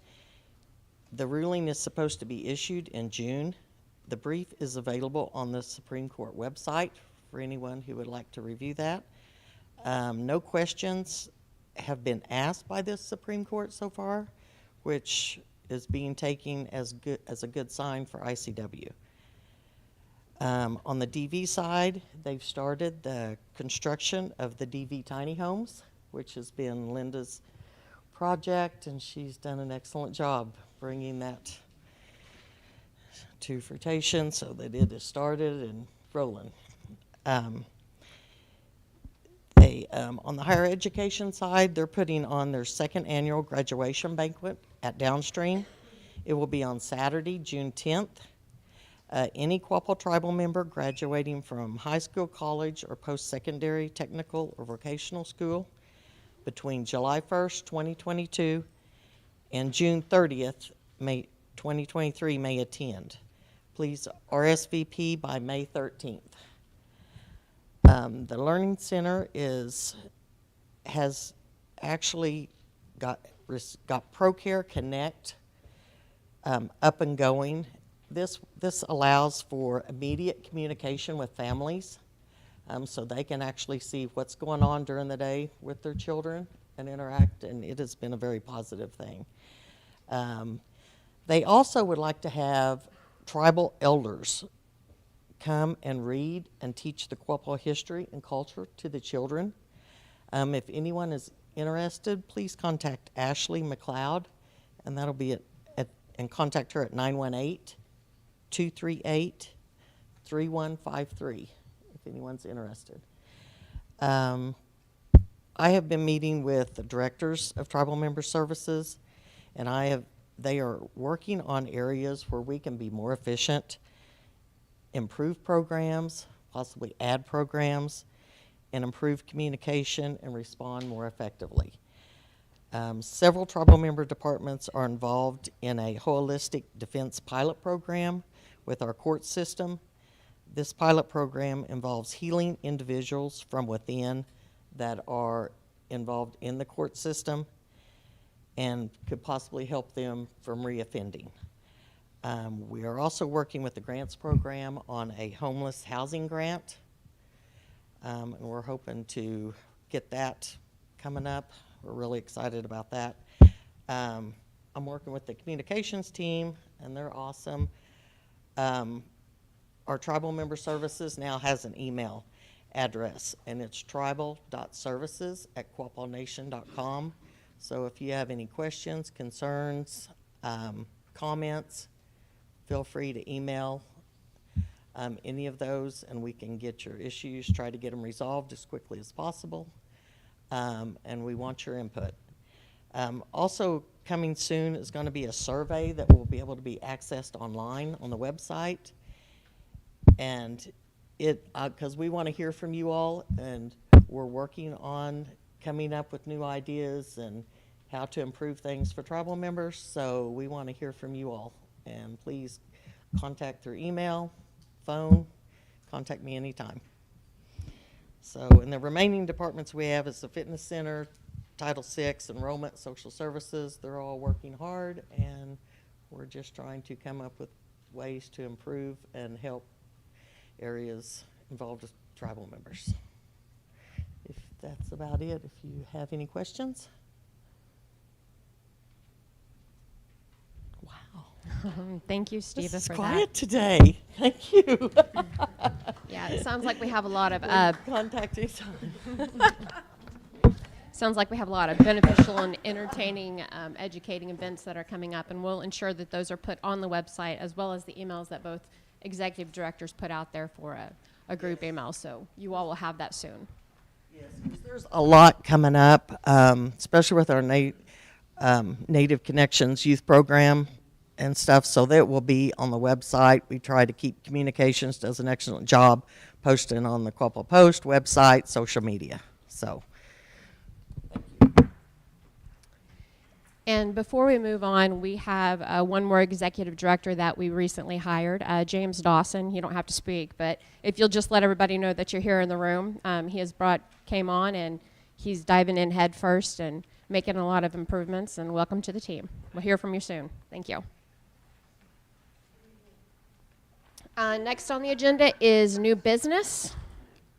the ruling is supposed to be issued in June. The brief is available on the Supreme Court website for anyone who would like to review that. No questions have been asked by this Supreme Court so far, which is being taken as a good sign for ICW. On the DV side, they've started the construction of the DV tiny homes, which has been Linda's project, and she's done an excellent job bringing that to fruition so that it is started and rolling. On the higher education side, they're putting on their 2nd annual graduation banquet at Downstream. It will be on Saturday, June 10th. Any Quapaw tribal member graduating from high school, college, or post-secondary technical or vocational school between July 1st, 2022 and June 30th, 2023 may attend. Please RSVP by May 13th. The Learning Center has actually got ProCare Connect up and going. This allows for immediate communication with families, so they can actually see what's going on during the day with their children and interact, and it has been a very positive thing. They also would like to have tribal elders come and read and teach the Quapaw history and culture to the children. If anyone is interested, please contact Ashley McLeod, and that'll be and contact her at 918-238-3153 if anyone's interested. I have been meeting with the directors of Tribal Member Services, and they are working on areas where we can be more efficient, improve programs, possibly add programs, and improve communication and respond more effectively. Several tribal member departments are involved in a holistic defense pilot program with our court system. This pilot program involves healing individuals from within that are involved in the court system and could possibly help them from reoffending. We are also working with the grants program on a homeless housing grant. And we're hoping to get that coming up. We're really excited about that. I'm working with the communications team, and they're awesome. Our tribal member services now has an email address, and it's tribal.services@quapawnation.com. So if you have any questions, concerns, comments, feel free to email any of those, and we can get your issues, try to get them resolved as quickly as possible. And we want your input. Also coming soon is going to be a survey that will be able to be accessed online on the website. And because we want to hear from you all, and we're working on coming up with new ideas and how to improve things for tribal members. So we want to hear from you all. And please contact through email, phone, contact me anytime. So, and the remaining departments we have is the Fitness Center, Title VI, Enrollment, Social Services. They're all working hard, and we're just trying to come up with ways to improve and help areas involved with tribal members. If that's about it, if you have any questions. Wow. Thank you, Steva, This is for quiet that. today. Thank you. Yeah, it sounds like we have a lot of Contact anytime. sounds like we have a lot of beneficial and entertaining, educating events that are coming up, and we'll ensure that those are put on the website as well as the emails that both executive directors put out there for a group email. So you all will have that soon. Yes, 'cause there's a lot coming up, especially with our Native Connections youth program and stuff. So that will be on the website. We try to keep communications, does an excellent job posting on the Quapaw Post website, social media. So. And before we move on, we have one more executive director that we recently hired, James Dawson. You don't have to speak, but if you'll just let everybody know that you're here in the room. He came on, and he's diving in head first and making a lot of improvements, and welcome to the team. We'll hear from you soon. Thank you. Next on the agenda is new business.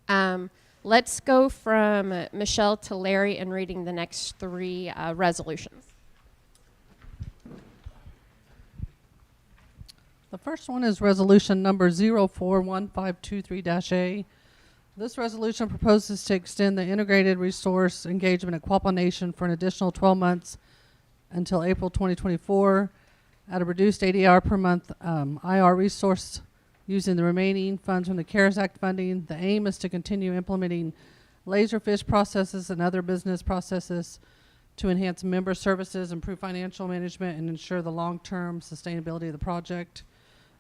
Let's go from Michelle to Larry in reading the next three resolutions. The first one is resolution number 041523-A. This resolution proposes to extend the integrated resource engagement at Quapaw Nation for an additional 12 months until April 2024 at a reduced ADR per month IR resource using the remaining funds from the CARES Act funding. The aim is to continue implementing laserfish processes and other business processes to enhance member services, improve financial management, and ensure the long-term sustainability of the project.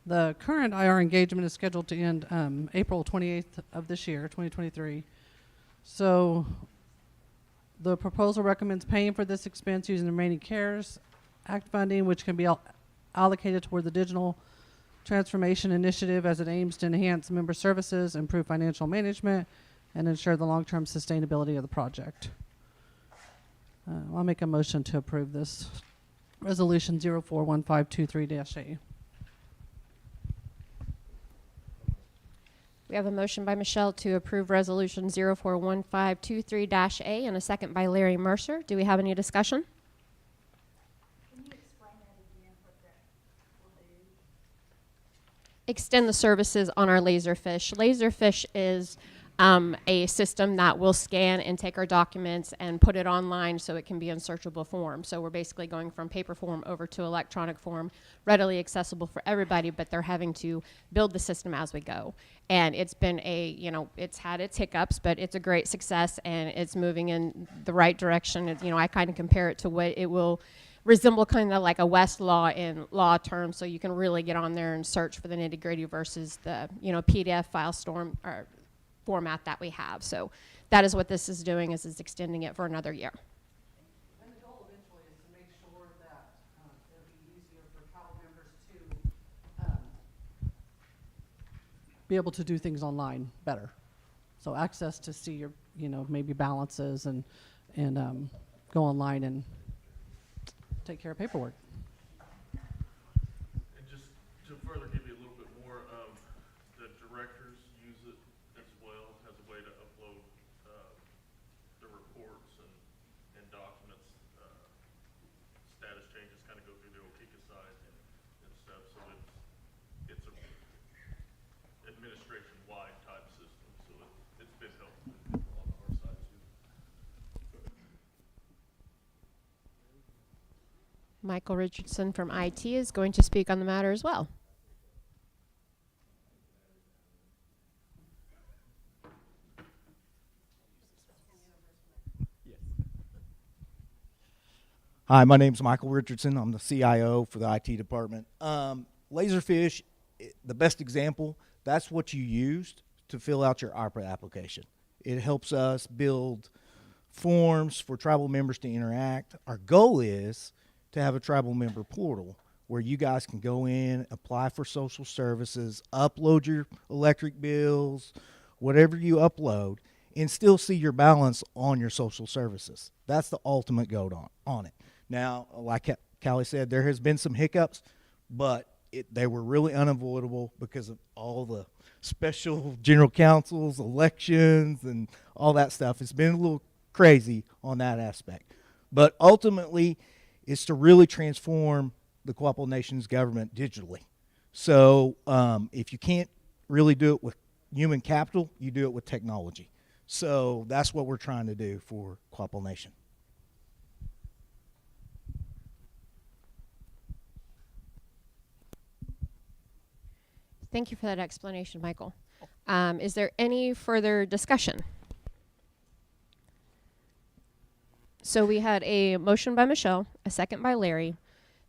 The current IR engagement is scheduled to end April 28th of this year, 2023. So the proposal recommends paying for this expense using the remaining CARES Act funding, which can be allocated toward the digital transformation initiative as it aims to enhance member services, improve financial management, and ensure the long-term sustainability of the project. I'll make a motion to approve this resolution 041523-A. We have a motion by Michelle to approve resolution 041523-A and a second by Larry Mercer. Do we have any discussion? Can you explain that again, what that will do? Extend the services on our Laserfish. Laserfish is a system that will scan and take our documents and put it online so it can be in searchable form. So we're basically going from paper form over to electronic form, readily accessible for everybody, but they're having to build the system as we go. And it's been it's had its hiccups, but it's a great success, and it's moving in the right direction. I kind of compare it to what it will resemble, kind of like a Westlaw in law terms, so you can really get on there and search for the nitty-gritty versus the PDF file or format that we have. So that is what this is doing, is it's extending it for another year. And the goal eventually is to make sure that it'll be easier for tribal members to be able to do things online better. So access to see your, maybe balances and go online and take care of paperwork. And just to further give you a little bit more, the directors use it as well as a way to Michael Richardson from IT is going to speak on the matter as well. Hi, my name's Michael Richardson. I'm the CIO for the IT department. Laserfish, the best example, that's what you used to fill out your opera application. It helps us build forms for tribal members to interact. Our goal is to have a tribal member portal where you guys can go in, apply for social services, upload your electric bills, whatever you upload, and still see your balance on your social services. That's the ultimate goal on it. Now, like Callie said, there has been some hiccups, but they were really unavoidable because of all the special general councils, elections, and all that stuff. It's been a little crazy on that aspect. But ultimately, it's to really transform the Quapaw Nation's government digitally. So if you can't really do it with human capital, you do it with technology. So that's what we're trying to do for Quapaw Nation. Thank you for that explanation, Michael. Is there any further discussion? So we had a motion by Michelle, a second by Larry,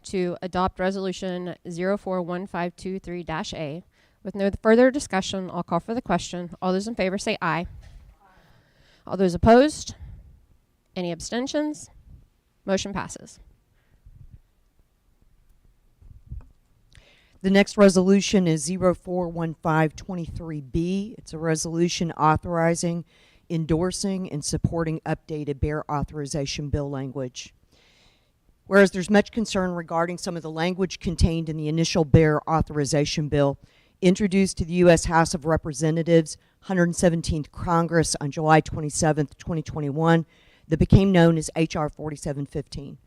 to adopt resolution 041523-A. With no further discussion, I'll call for the question. All those in favor say aye. All those opposed? Any abstentions? Motion passes. The next resolution is 041523B. It's a resolution authorizing, endorsing, and supporting updated bear authorization bill language. Whereas there's much concern regarding some of the language contained in the initial bear authorization bill introduced to the U.S. House of Representatives 117th Congress on July 27, 2021, that became known as H.R. 4715.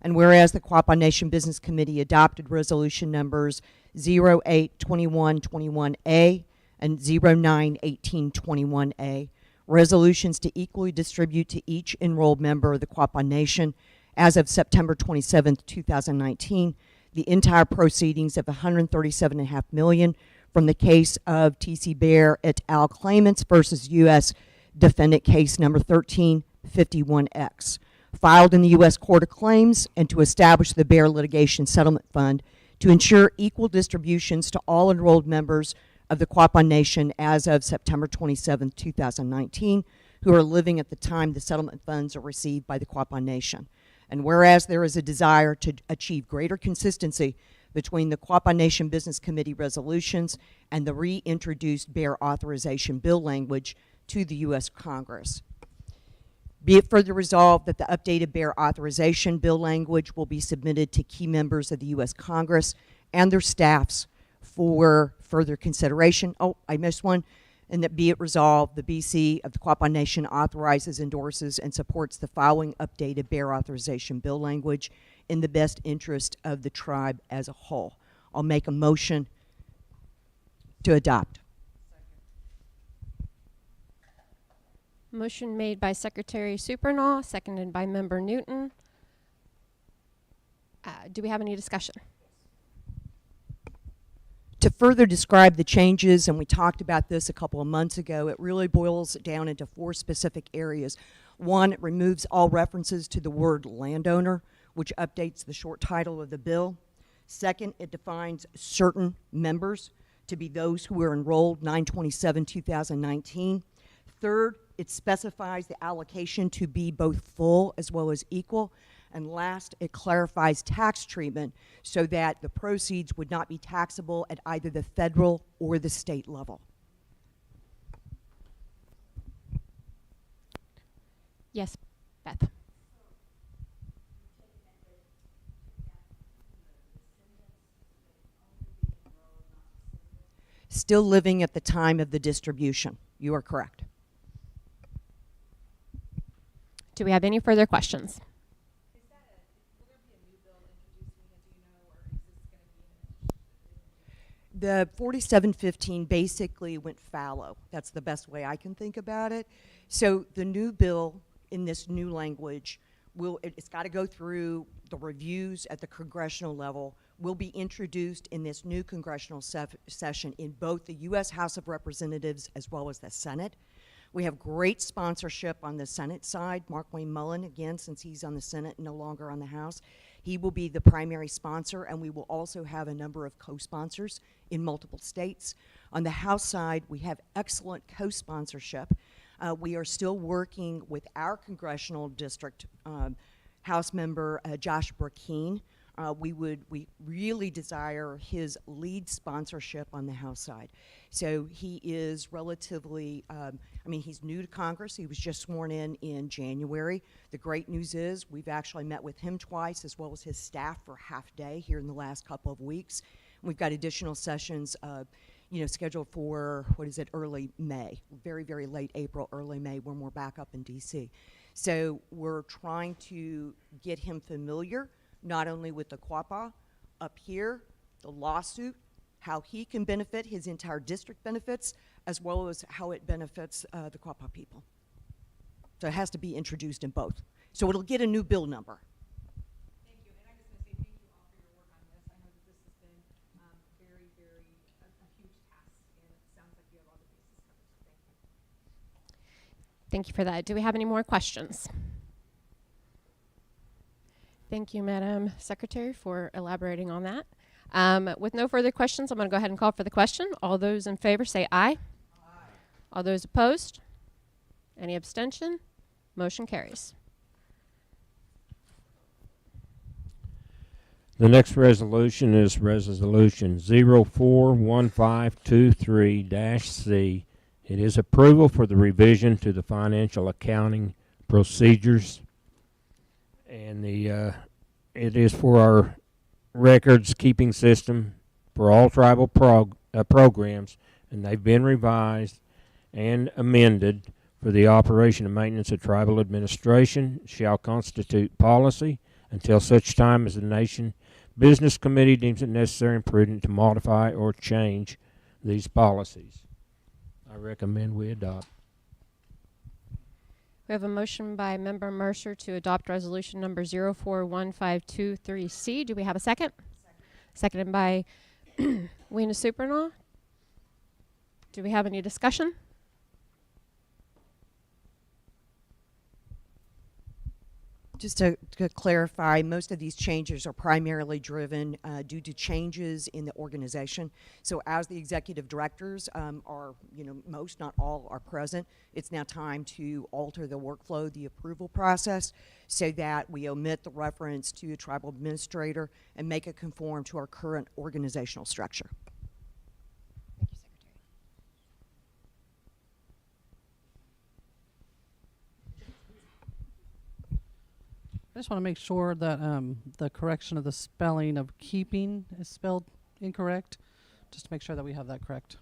And whereas the Quapaw Nation Business Committee adopted resolution numbers 082121A and 091821A, resolutions to equally distribute to each enrolled member of the Quapaw Nation as of September 27, 2019, the entire proceedings of $137.5 million from the case of T.C. Bear et al. Claimants versus U.S. Defendant Case Number 1351X, filed in the U.S. Court of Claims, and to establish the Bear Litigation Settlement Fund to ensure equal distributions to all enrolled members of the Quapaw Nation as of September 27, 2019, who are living at the time the settlement funds are received by the Quapaw Nation. And whereas there is a desire to achieve greater consistency between the Quapaw Nation Business Committee resolutions and the reintroduced Bear Authorization Bill language to the U.S. Congress. Be it further resolved that the updated Bear Authorization Bill language will be submitted to key members of the U.S. Congress and their staffs for further consideration. Oh, I missed one. And that be it resolved, the BC of the Quapaw Nation authorizes, endorses, and supports the following updated Bear Authorization Bill language in the best interest of the tribe as a whole. I'll make a motion to adopt. Motion made by Secretary Supernaw, seconded by Member Newton. Do we have any discussion? To further describe the changes, and we talked about this a couple of months ago, it really boils down into 4 specific areas. 1, it removes all references to the word landowner, which updates the short title of the bill. 2nd, it defines certain members to be those who were enrolled 9/27/2019. 3rd, it specifies the allocation to be both full as well as equal. And last, it clarifies tax treatment so that the proceeds would not be taxable at either the federal or the state level. Yes, Beth. Still living at the time of the distribution. You are correct. Do we have any further questions? The 4715 basically went fallow. That's the best way I can think about it. So the new bill in this new language it's got to go through the reviews at the congressional level will be introduced in this new congressional session in both the U.S. House of Representatives as well as the Senate. We have great sponsorship on the Senate side. Mark Wayne Mullen, again, since he's on the Senate and no longer on the House, he will be the primary sponsor, and we will also have a number of co-sponsors in multiple states. On the House side, we have excellent co-sponsorship. We are still working with our congressional district House member, Josh Burkeen. We really desire his lead sponsorship on the House side. So he is relatively, he's new to Congress. He was just sworn in January. The great news is we've actually met with him twice as well as his staff for half day here in the last couple of weeks. We've got additional sessions scheduled for, early May, very, very late April, early May, when we're back up in D.C. So we're trying to get him familiar not only with the Quapaw up here, the lawsuit, how he can benefit, his entire district benefits, as well as how it benefits the Quapaw people. So it has to be introduced in both. So it'll get a new bill number. Thank you, and I just want to say thank you all for your work on this. I know that this has been very, very a huge task, and it sounds like you have all the bases covered, so thank you. Thank you for that. Do we have any more questions? Thank you, Madam Secretary, for elaborating on that. With no further questions, I'm going to go ahead and call for the question. All those in favor say aye. Aye. All those opposed? Any abstention? Motion carries. The next resolution is Resolution 041523-C. It is approval for the revision to the financial accounting procedures. And it is for our records keeping system for all tribal programs, and they've been revised and amended for the operation and maintenance of tribal administration shall constitute policy until such time as the Nation Business Committee deems it necessary and prudent to modify or change these policies. I recommend we adopt. We have a motion by Member Mercer to adopt resolution number 041523C. Do we have a second? Seconded by Weena Supernaw. Do we have any discussion? Just to clarify, most of these changes are primarily driven due to changes in the organization. So as the executive directors are, most, not all, are present, it's now time to alter the workflow, the approval process, so that we omit the reference to a tribal administrator and make it conform to our current organizational structure. Thank you, Secretary. I just want to make sure that the correction of the spelling of keeping is spelled incorrect, just to make sure that we have that correct.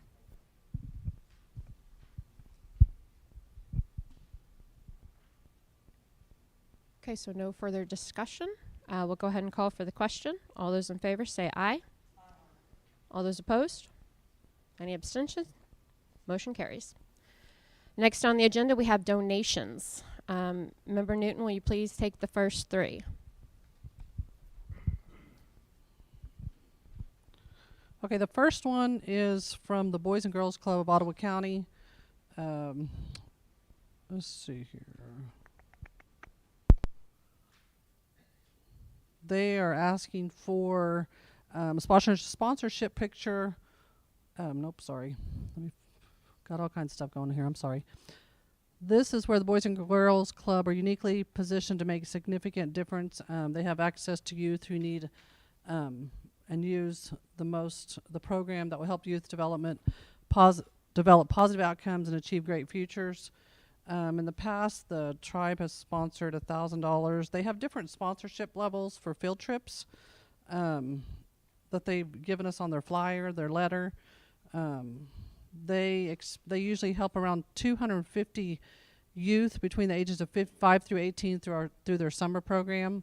Okay, so no further discussion. We'll go ahead and call for the question. All those in favor say aye. All those opposed? Any abstentions? Motion carries. Next on the agenda, we have donations. Member Newton, will you please take the first three? Okay, the first one is from the Boys and Girls Club of Ottawa County. Let's see here. They are asking for sponsorship picture. Nope, sorry. Got all kinds of stuff going here. I'm sorry. This is where the Boys and Girls Club are uniquely positioned to make a significant difference. They have access to youth who need and use the program that will help youth develop positive outcomes and achieve great futures. In the past, the tribe has sponsored $1,000. They have different sponsorship levels for field trips that they've given us on their flyer, their letter. They usually help around 250 youth between the ages of 5 through 18 through their summer program.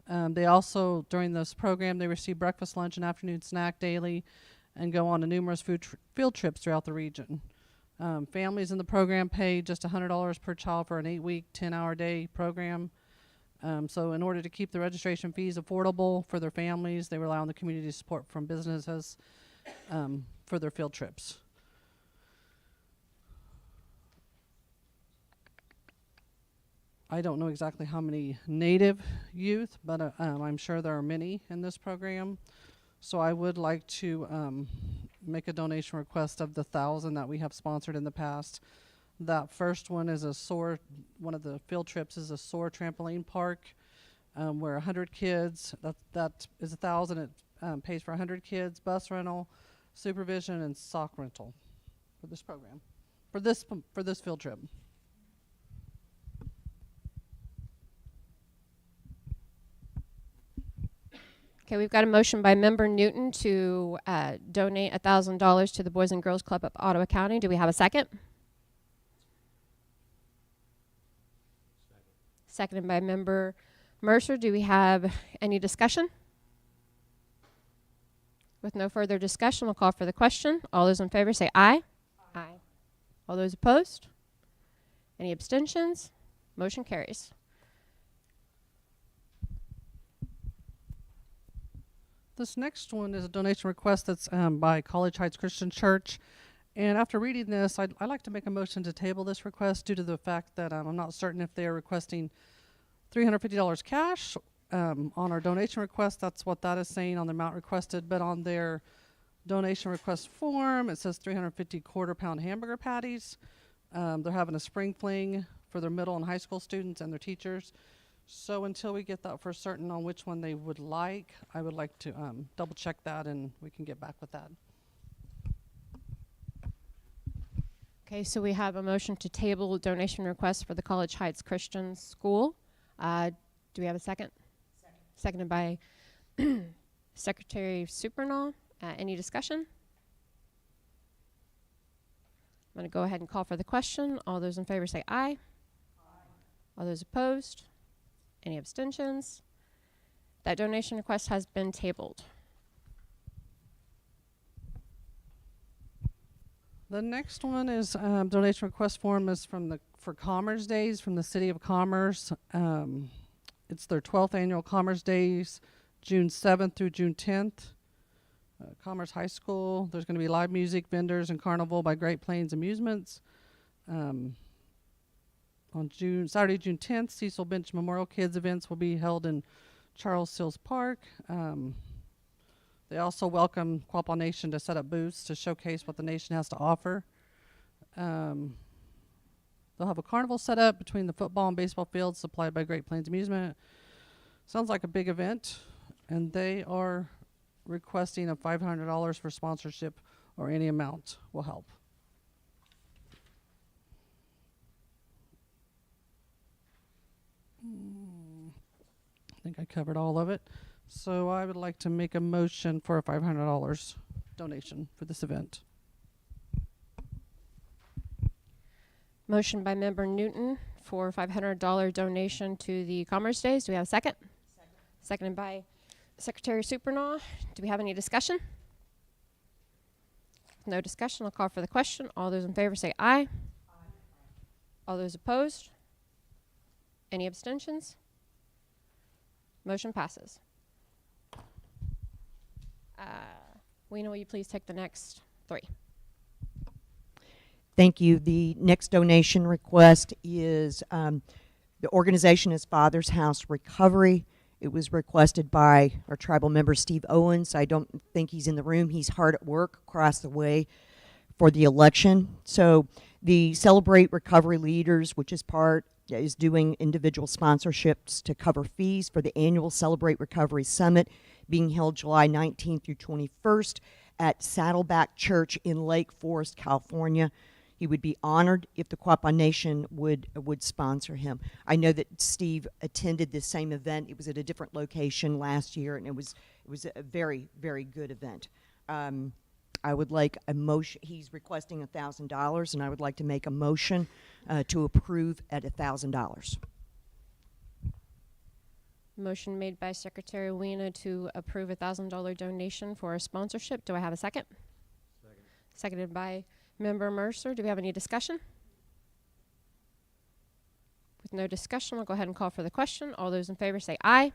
They also, during this program, they receive breakfast, lunch, and afternoon snack daily and go on to numerous field trips throughout the region. Families in the program pay just $100 per child for an 8-week, 10-hour day program. So in order to keep the registration fees affordable for their families, they rely on the community support from businesses for their field trips. I don't know exactly how many Native youth, but I'm sure there are many in this program. So I would like to make a donation request of the 1,000 that we have sponsored in the past. That first one is one of the field trips is a SOAR trampoline park where 100 kids, that is 1,000, it pays for 100 kids, bus rental, supervision, and sock rental for this program, for this field trip. Okay, we've got a motion by Member Newton to donate $1,000 to the Boys and Girls Club of Ottawa County. Do we have a second? Seconded by Member Mercer. Do we have any discussion? With no further discussion, we'll call for the question. All those in favor say aye. Aye. All those opposed? Any abstentions? Motion carries. This next one is a donation request that's by College Heights Christian Church. And after reading this, I'd like to make a motion to table this request due to the fact that I'm not certain if they are requesting $350 cash on our donation request. That's what that is saying on the amount requested. But on their donation request form, it says 350 quarter-pound hamburger patties. They're having a spring fling for their middle and high school students and their teachers. So until we get that for certain on which one they would like, I would like to double check that and we can get back with that. Okay, so we have a motion to table donation request for the College Heights Christian School. Do we have a second? Seconded by Secretary Supernall. Any discussion? I'm going to go ahead and call for the question. All those in favor say aye. Aye. All those opposed? Any abstentions? That donation request has been tabled. The next one is donation request form is for Commerce Days from the City of Commerce. It's their 12th annual Commerce Days, June 7th through June 10th. Commerce High School. There's going to be live music, vendors, and carnival by Great Plains Amusements. On Saturday, June 10th, Cecil Bench Memorial Kids events will be held in Charles Sills Park. They also welcome Quapaw Nation to set up booths to showcase what the nation has to offer. They'll have a carnival set up between the football and baseball fields supplied by Great Plains Amusement. Sounds like a big event, and they are requesting a $500 for sponsorship or any amount will help. I think I covered all of it. So I would like to make a motion for a $500 donation for this event. Motion by Member Newton for $500 donation to the Commerce Days. Do we have a second? Seconded by Secretary Supernall. Do we have any discussion? No discussion. I'll call for the question. All those in favor say aye. Aye. All those opposed? Any abstentions? Motion passes. Weena, will you please take the next three? Thank you. The next donation request is the organization is Father's House Recovery. It was requested by our tribal member, Steve Owens. I don't think he's in the room. He's hard at work across the way for the election. So the Celebrate Recovery Leaders, which is doing individual sponsorships to cover fees for the annual Celebrate Recovery Summit being held July 19th through 21st at Saddleback Church in Lake Forest, California. He would be honored if the Quapaw Nation would sponsor him. I know that Steve attended this same event. It was at a different location last year, and it was a very, very good event. I would like a motion. He's requesting $1,000, and I would like to make a motion to approve at $1,000. Motion made by Secretary Weena to approve a $1,000 donation for a sponsorship. Do I have a second? Second. Seconded by Member Mercer. Do we have any discussion? With no discussion, we'll go ahead and call for the question. All those in favor say aye.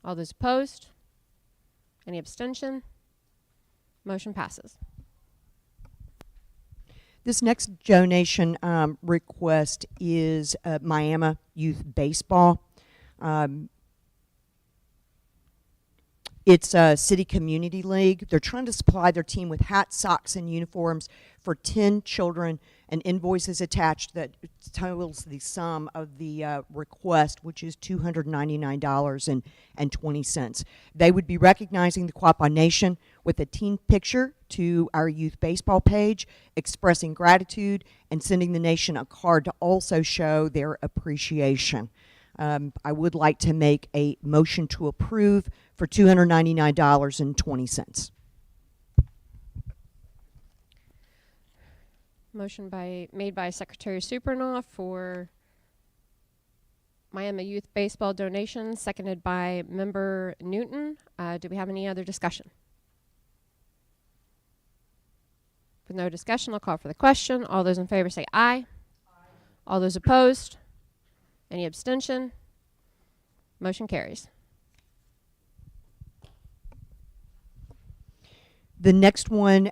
All those opposed? Any abstention? Motion passes. This next donation request is Miami Youth Baseball. It's a city community league. They're trying to supply their team with hats, socks, and uniforms for 10 children, and invoices attached that totals the sum of the request, which is $299.20. They would be recognizing the Quapaw Nation with a team picture to our youth baseball page, expressing gratitude and sending the nation a card to also show their appreciation. I would like to make a motion to approve for $299.20. Motion made by Secretary Supernaw for Miami Youth Baseball donation, seconded by Member Newton. Do we have any other discussion? With no discussion, I'll call for the question. All those in favor say aye. All those opposed? Any abstention? Motion carries. The next one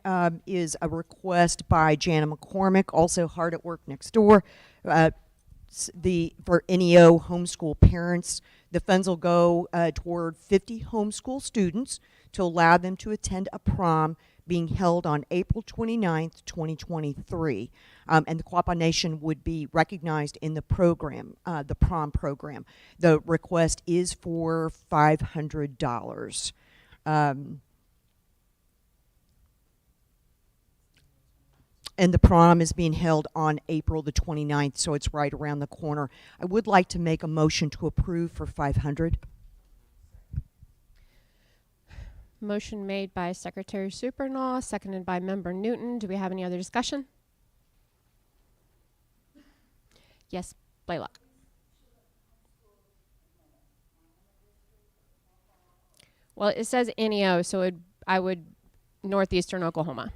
is a request by Jana McCormick, also Hard at Work Next Door, for NEO homeschool parents. The funds will go toward 50 homeschool students to allow them to attend a prom being held on April 29th, 2023. And the Quapaw Nation would be recognized in the program, the prom program. The request is for $500. And the prom is being held on April the 29th, so it's right around the corner. I would like to make a motion to approve for $500. Motion made by Secretary Supernaw, seconded by Member Newton. Do we have any other discussion? Yes, Blaylock. Well, it says NEO, so I would northeastern Oklahoma.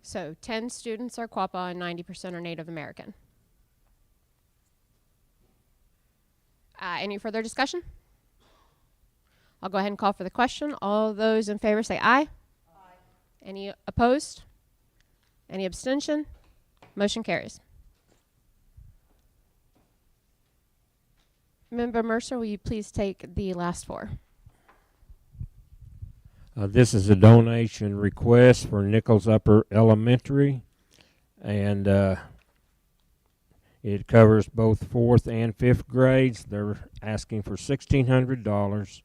So 10 students are Quapaw and 90% are Native American. Any further discussion? I'll go ahead and call for the question. All those in favor say aye. Aye. Any opposed? Any abstention? Motion carries. Member Mercer, will you please take the last four? This is a donation request for Nichols Upper Elementary, and it covers both 4th and 5th grades. They're asking for $1,600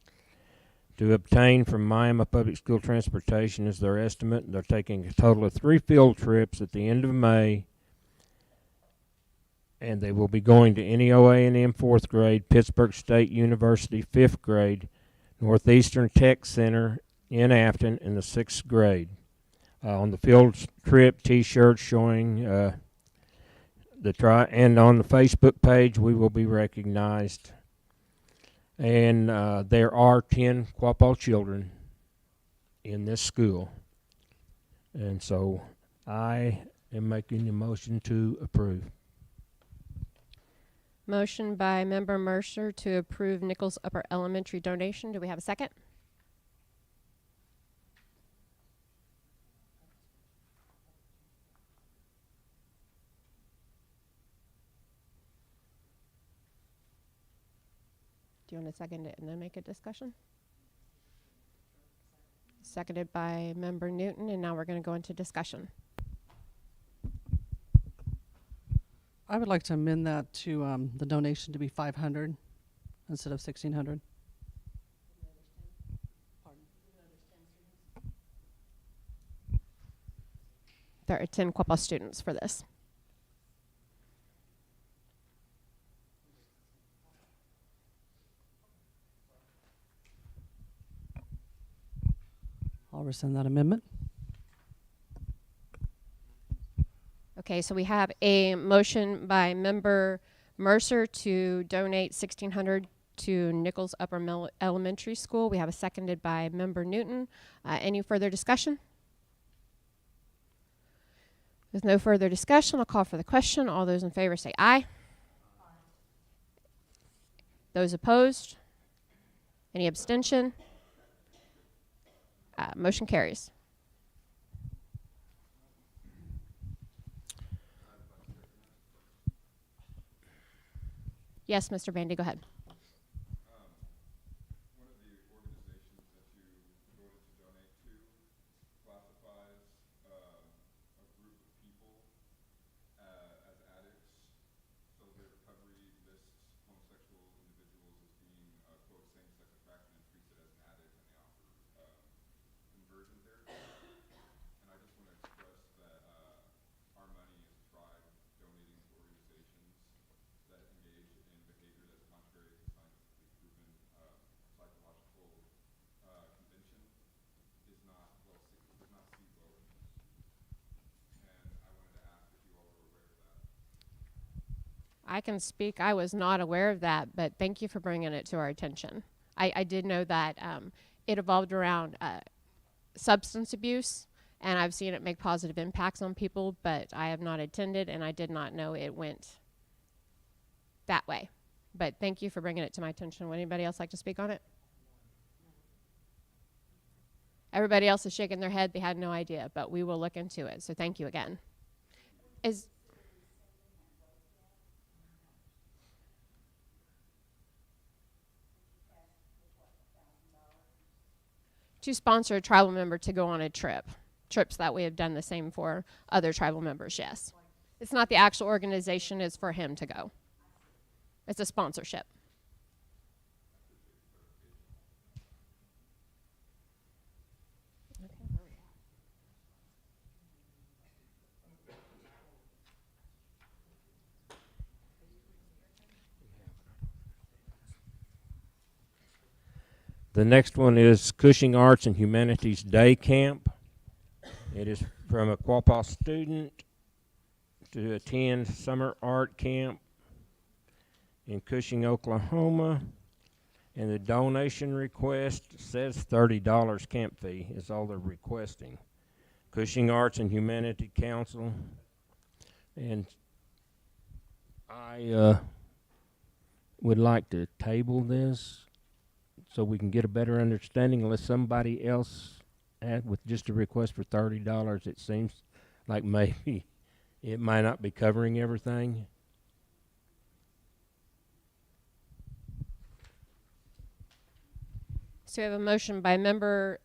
to obtain from Miami Public School Transportation is their estimate. They're taking a total of 3 field trips at the end of May, and they will be going to NEO A&M 4th grade, Pittsburgh State University 5th grade, Northeastern Tech Center in Afton in the 6th grade. On the field trip T-shirts showing and on the Facebook page we will be recognized. And there are 10 Quapaw children in this school. And so I am making the motion to approve. Motion by Member Mercer to approve Nichols Upper Elementary donation. Do we have a second? Do you want to second it and then make a discussion? Seconded by Member Newton, and now we're going to go into discussion. I would like to amend that to the donation to be $500 instead of $1,600. There are 10 Quapaw students for this. I'll rescind that amendment. Okay, so we have a motion by Member Mercer to donate $1,600 to Nichols Elementary School. We have a seconded by Member Newton. Any further discussion? With no further discussion, I'll call for the question. All those in favor say aye. Those opposed? Any abstention? Motion carries. Yes, Mr. Bandy, go ahead. One of the organizations that you voted to donate to classifies a group of people as addicts, so their recovery lists homosexual individuals as being, quote, same-sex attraction and treats it as an addict, and they offer conversion therapy. And I just want to express that our money is tried donating to organizations that engage in behavior that's contrary to scientifically proven psychological convention is not well does not see well in this. And I wanted to ask if you all were aware of that. I can speak. I was not aware of that, but thank you for bringing it to our attention. I did know that it evolved around substance abuse, and I've seen it make positive impacts on people, but I have not attended, and I did not know it went that way. But thank you for bringing it to my attention. Would anybody else like to speak on it? Everybody else is shaking their head. They had no idea, but we will look into it. So thank you again. To sponsor a tribal member to go on a trip. Trips that we have done the same for other tribal members, yes. It's not the actual organization, it's for him to go. It's a sponsorship. The next one is Cushing Arts and Humanities Day Camp. It is from a Quapaw student to attend summer art camp in Cushing, Oklahoma. And the donation request says $30 camp fee is all they're requesting. Cushing Arts and Humanity Council. And I would like to table this so we can get a better understanding, unless somebody else with just a request for $30. It seems like maybe it might not be covering everything. So we have a motion by Member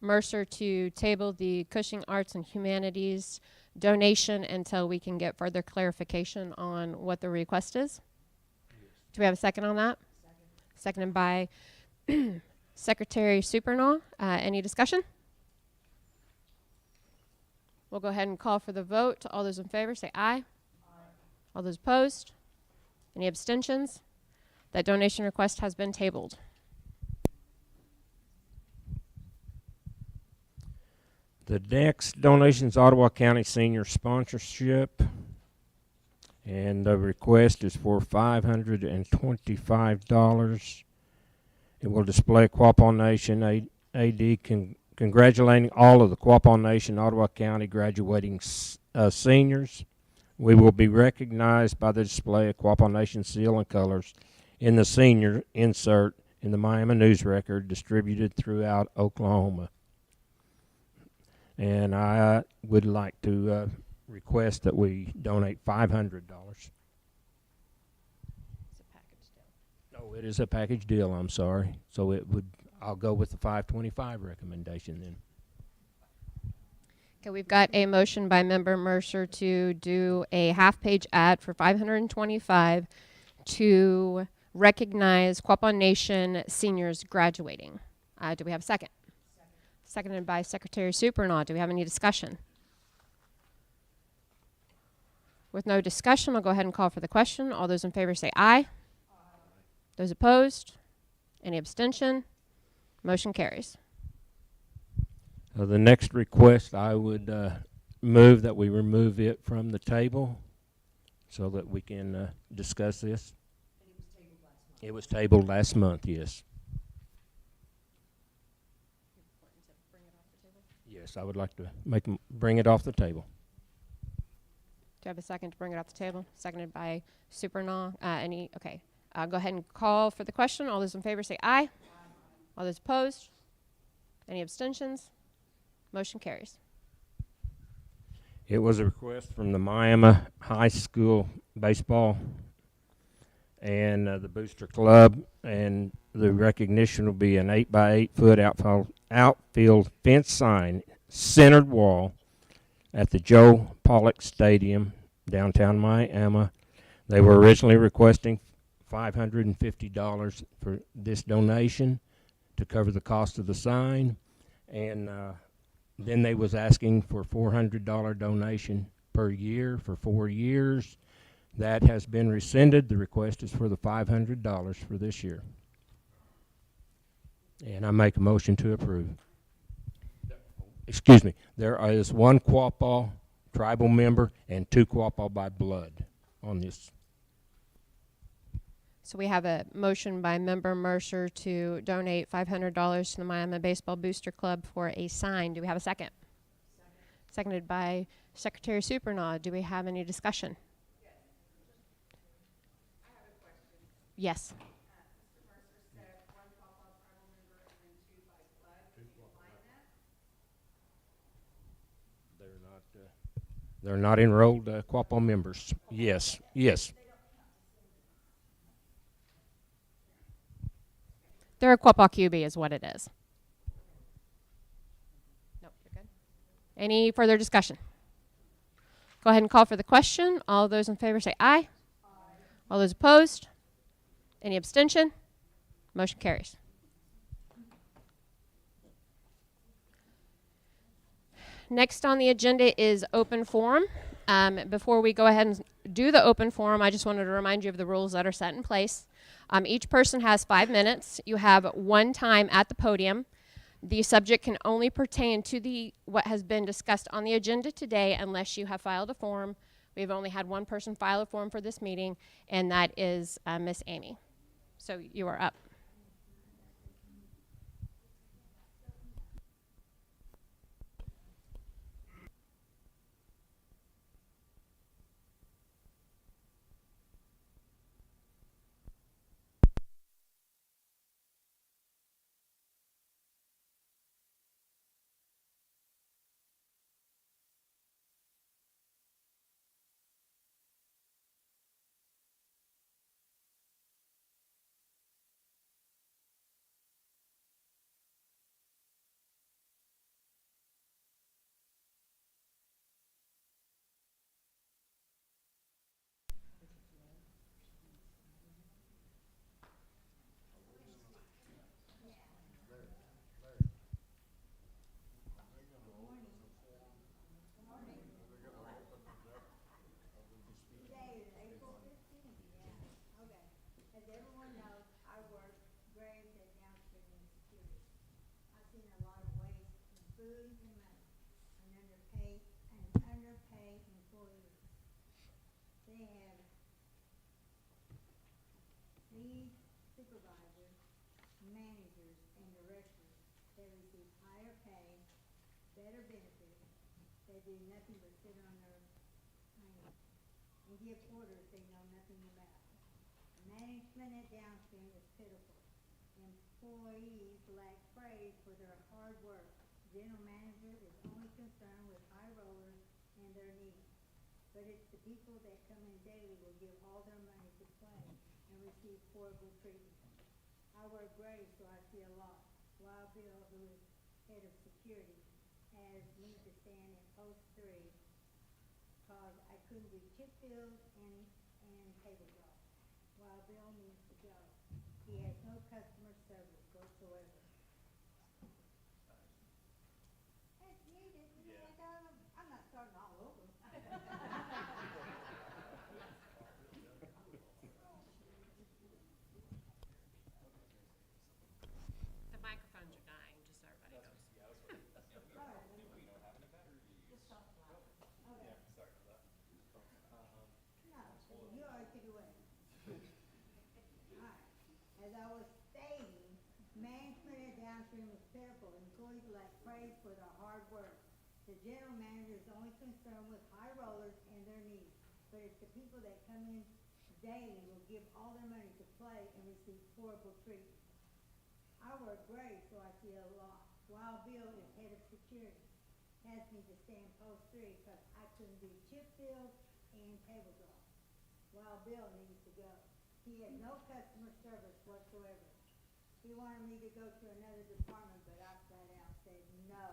Mercer to table the Cushing Arts and Humanities donation until we can get further clarification on what the request is. Do we have a second on that? Seconded by Secretary Supernaw. Any discussion? We'll go ahead and call for the vote. All those in favor say aye. All those opposed? Any abstentions? That donation request has been tabled. The next donation is Ottawa County Senior Sponsorship, and the request is for $525. It will display Quapaw Nation AD congratulating all of the Quapaw Nation Ottawa County graduating seniors. We will be recognized by the display of Quapaw Nation seal and colors in the senior insert in the Miami News Record distributed throughout Oklahoma. And I would like to request that we donate $500. Oh, it is a package deal, I'm sorry. So I'll go with the $525 recommendation then. Okay, we've got a motion by Member Mercer to do a half-page ad for $525 to recognize Quapaw Nation seniors graduating. Do we have a second? Seconded by Secretary Supernaw. Do we have any discussion? With no discussion, I'll go ahead and call for the question. All those in favor say aye. Those opposed? Any abstention? Motion carries. The next request, I would move that we remove it from the table so that we can discuss this. It was tabled last month, yes. Yes, I would like to bring it off the table. Do I have a second to bring it off the table? Seconded by Supernaw. Okay. Go ahead and call for the question. All those in favor say aye. Aye. All those opposed? Any abstentions? Motion carries. It was a request from the Miami High School baseball and the Booster Club, and the recognition will be an 8 by 8 foot outfield fence sign, centered wall at the Joe Pollock Stadium, downtown Miami. They were originally requesting $550 for this donation to cover the cost of the sign, and then they was asking for $400 donation per year for 4 years. That has been rescinded. The request is for the $500 for this year. And I make a motion to approve. Excuse me, there is one Quapaw tribal member and 2 Quapaw by blood on this. So we have a motion by Member Mercer to donate $500 to the Miami Baseball Booster Club for a sign. Do we have a second? Seconded by Secretary Supernaw. Do we have any discussion? Yes. They're not enrolled Quapaw members. Yes, yes. They're a Quapaw QB is what it is. Nope, you're good. Any further discussion? Go ahead and call for the question. All those in favor say aye. Aye. All those opposed? Any abstention? Motion carries. Next on the agenda is open forum. Before we go ahead and do the open forum, I just wanted to remind you of the rules that are set in place. Each person has 5 minutes. You have 1 time at the podium. The subject can only pertain to what has been discussed on the agenda today unless you have filed a form. We've only had 1 person file a form for this meeting, and that is Miss Amy. So you are up. better benefits. They do nothing but sit on their hands and give orders they know nothing about. Management at downstream is pitiful. Employees lack praise for their hard work. General manager is only concerned with high rollers and their needs. But it's the people that come in daily will give all their money to play and receive horrible treatment. I wear gray, so I see a lot. Wild Bill, who is head of security, has me to stand in post 3 because I couldn't do chip bills and table draw. Wild Bill needs to go. He has no customer service whatsoever. That's needed. I'm not starting all over. The microphones are dying, just so everybody knows. No, you already took it away. downstream was pitiful. Employees lacked praise for their hard work. The general manager is only concerned with high rollers and their needs, but it's the people that come in daily will give all their money to play and receive horrible treatment. I work great, so I see a lot. While Bill is head of security, has me to stand post 3 because I couldn't do chip fields and table draw. While Bill needs to go. He had no customer service whatsoever. He wanted me to go to another department, but I flat out said no.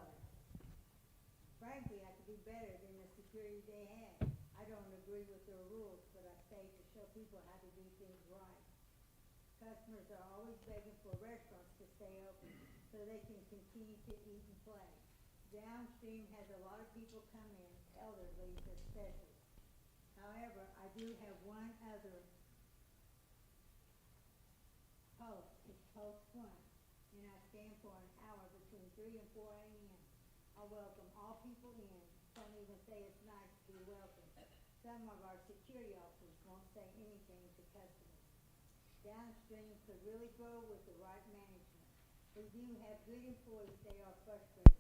Frankly, I could do better than the security they had. I don't agree with their rules, but I stayed to show people how to do things right. Customers are always begging for restaurants to stay open so they can continue to eat and play. Downstream has a lot of people come in, elderly especially. However, I do have one other post. It's post 1, and I stand for an hour between 3 and 4 a.m. I welcome all people in. Some even say it's nice to be welcomed. Some of our security officers won't say anything to customers. Downstream could really grow with the right management. We do have good employees. They are frustrated.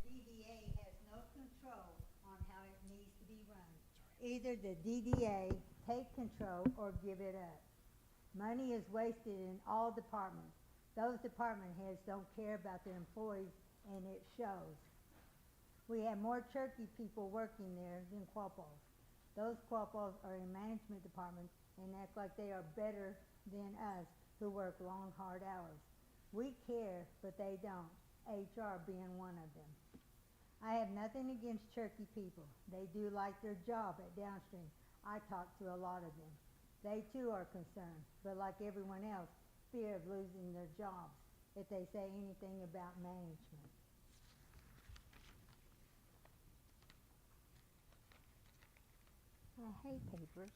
DDA has no control on how it needs to be run. Either the DDA take control or give it up. Money is wasted in all departments. Those department heads don't care about their employees, and it shows. We have more Cherokee people working there than Quapaws. Those Quapaws are in management departments and act like they are better than us who work long, hard hours. We care, but they don't, HR being one of them. I have nothing against Cherokee people. They do like their job at Downstream. I talk to a lot of them. They too are concerned, but like everyone else, fear of losing their jobs if they say anything about management. I hate papers.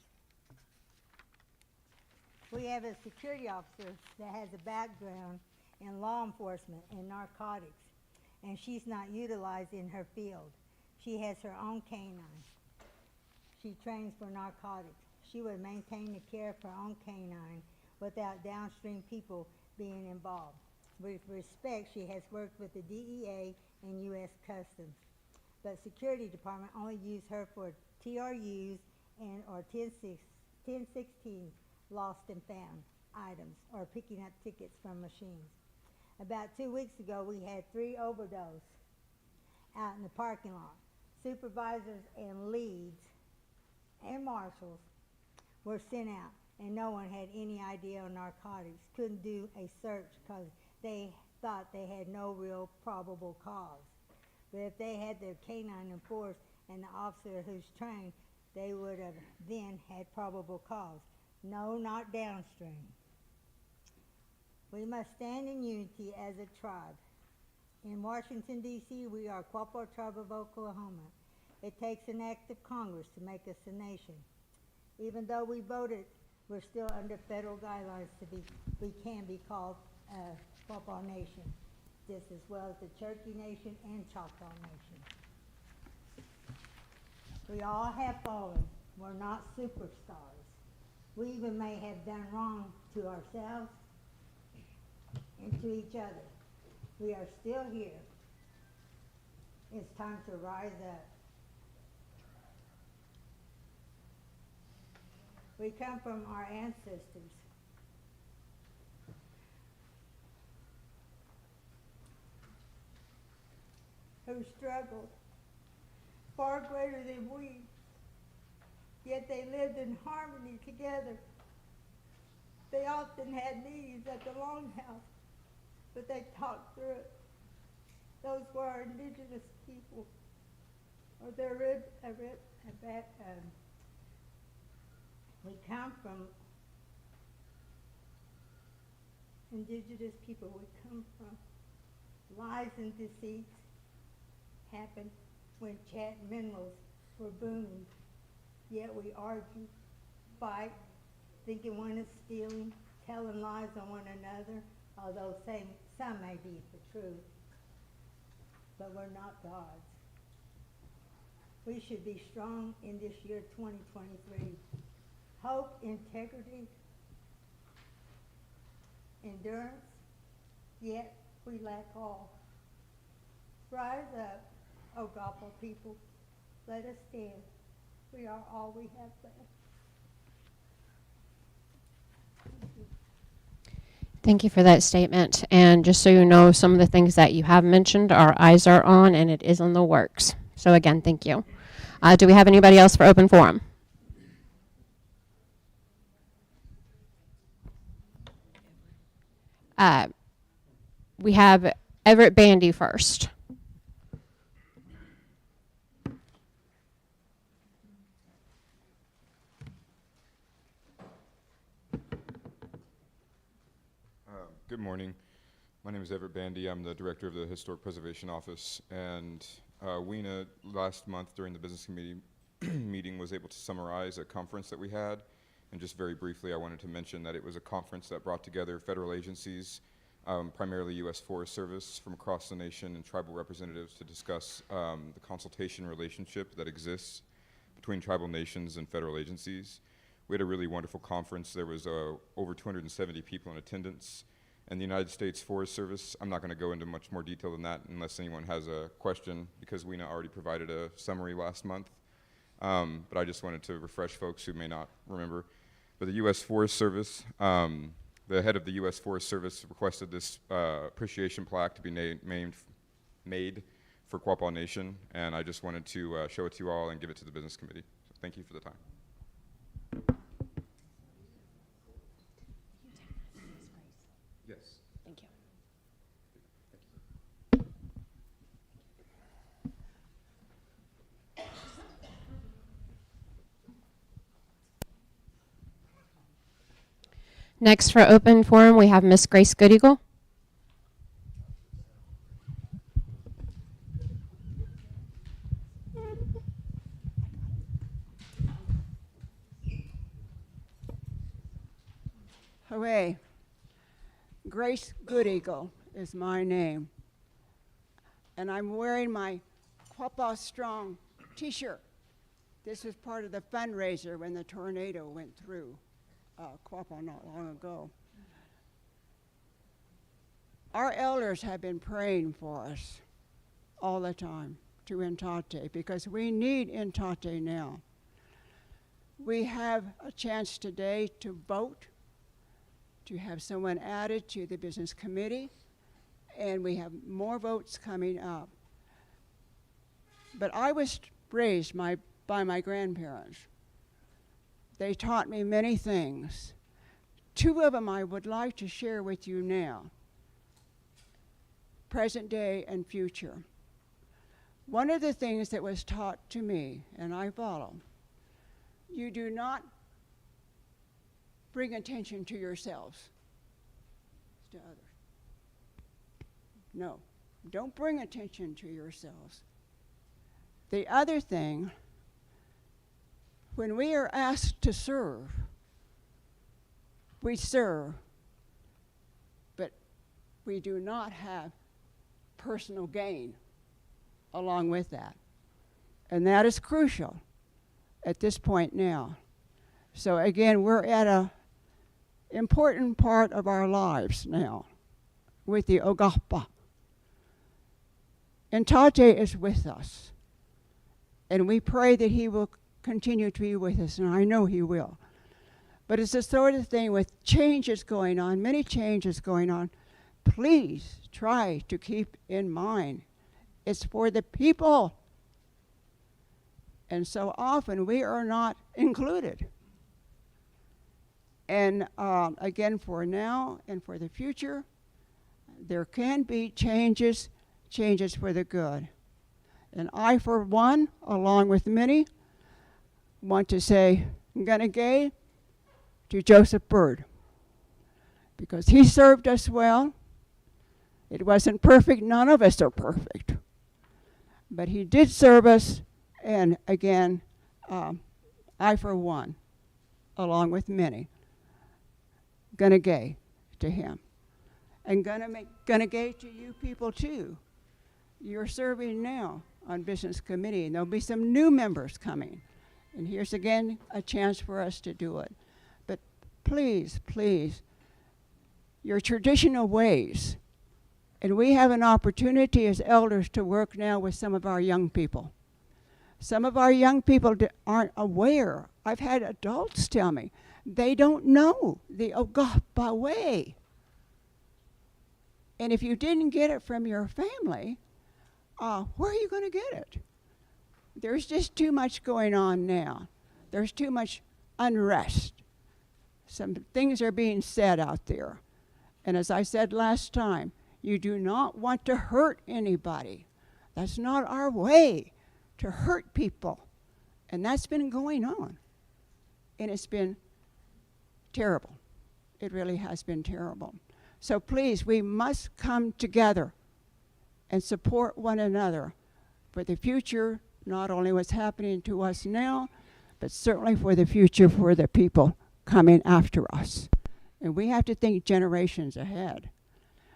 We have a security officer that has a background in law enforcement and narcotics, and she's not utilized in her field. She has her own canine. She trains for narcotics. She would maintain the care of her own canine without Downstream people being involved. With respect, she has worked with the DEA and U.S. Customs, but Security Department only use her for TRUs and or 1016 lost and found items or picking up tickets from machines. About 2 weeks ago, we had 3 overdoses out in the parking lot. Supervisors and leads and marshals were sent out, and no one had any idea on narcotics. Couldn't do a search because they thought they had no real probable cause. But if they had their canine in force and the officer who's trained, they would have then had probable cause. No, not Downstream. We must stand in unity as a tribe. In Washington, D.C., we are Quapaw Tribe of Oklahoma. It takes an act of Congress to make us a nation. Even though we voted we're still under federal guidelines we can be called Quapaw Nation, just as well as the Cherokee Nation and Choctaw Nation. We all have fallen. We're not superstars. We even may have done wrong to ourselves and to each other. We are still here. It's time to rise up. We come from our ancestors. Who struggled far greater than we, yet they lived in harmony together. They often had meetings at the Longhouse, but they talked through it. Those were our indigenous people, or we come from indigenous people. We come from lies and deceits happened when chat minerals were booming. Yet we argue, fight, thinking one is stealing, telling lies on one another, although some may be the truth. But we're not gods. We should be strong in this year 2023. Hope, integrity, endurance, yet we lack all. Rise up, O-Guah-Pah people. Let us stand. We are all we have left. Thank you for that statement. And just so you know, some of the things that you have mentioned, our eyes are on, and it is in the works. So again, thank you. Do we have anybody else for open forum? We have Everett Bandy first. Good morning. My name is Everett Bandy. I'm the director of the Historic Preservation Office. And WENA last month during the business committee meeting was able to summarize a conference that we had. And just very briefly, I wanted to mention that it was a conference that brought together federal agencies, primarily U.S. Forest Service from across the nation, and tribal representatives to discuss the consultation relationship that exists between tribal nations and federal agencies. We had a really wonderful conference. There was over 270 people in attendance. And the United States Forest Service, I'm not going to go into much more detail than that unless anyone has a question, because WENA already provided a summary last month. But I just wanted to refresh folks who may not remember. But the U.S. Forest Service, the head of the U.S. Forest Service requested this appreciation plaque to be made for Quapaw Nation, and I just wanted to show it to you all and give it to the business committee. So thank you for the time. Yes. Thank you. Next for open forum, we have Miss Grace Goodeagle. Hooray. Grace Goodeagle is my name. And I'm wearing my Quapaw Strong t-shirt. This was part of the fundraiser when the tornado went through Quapaw not long ago. Our elders have been praying for us all the time to Intate, because we need Intate now. We have a chance today to vote, to have someone added to the business committee, and we have more votes coming up. But I was raised by my grandparents. They taught me many things. Two of them I would like to share with you now, present day and future. One of the things that was taught to me, and I follow, you do not bring attention to yourselves, to others. No, don't bring attention to yourselves. The other thing, when we are asked to serve, we serve, but we do not have personal gain along with that. And that is crucial at this point now. So again, we're at a important part of our lives now with the O-gah-pah. And Tate is with us. And we pray that he will continue to be with us, and I know he will. But it's the sort of thing with changes going on, many changes going on. Please try to keep in mind it's for the people. And so often we are not included. And again, for now and for the future, there can be changes for the good. And I, for one, along with many, want to say Uga'xpa to Joseph Byrd, because he served us well. It wasn't perfect. None of us are perfect. But he did serve us, and again, I, for one, along with many, Uga'xpa to him. And Uga'xpa to you people too. You're serving now on business committee, and there'll be some new members coming. And here's again a chance for us to do it. But please, please, your traditional ways. And we have an opportunity as elders to work now with some of our young people. Some of our young people aren't aware. I've had adults tell me they don't know the O-gah-pah way. And if you didn't get it from your family, where are you going to get it? There's just too much going on now. There's too much unrest. Some things are being said out there. And as I said last time, you do not want to hurt anybody. That's not our way, to hurt people. And that's been going on. And it's been terrible. It really has been terrible. So please, we must come together and support one another for the future, not only what's happening to us now, but certainly for the future for the people coming after us. And we have to think generations ahead.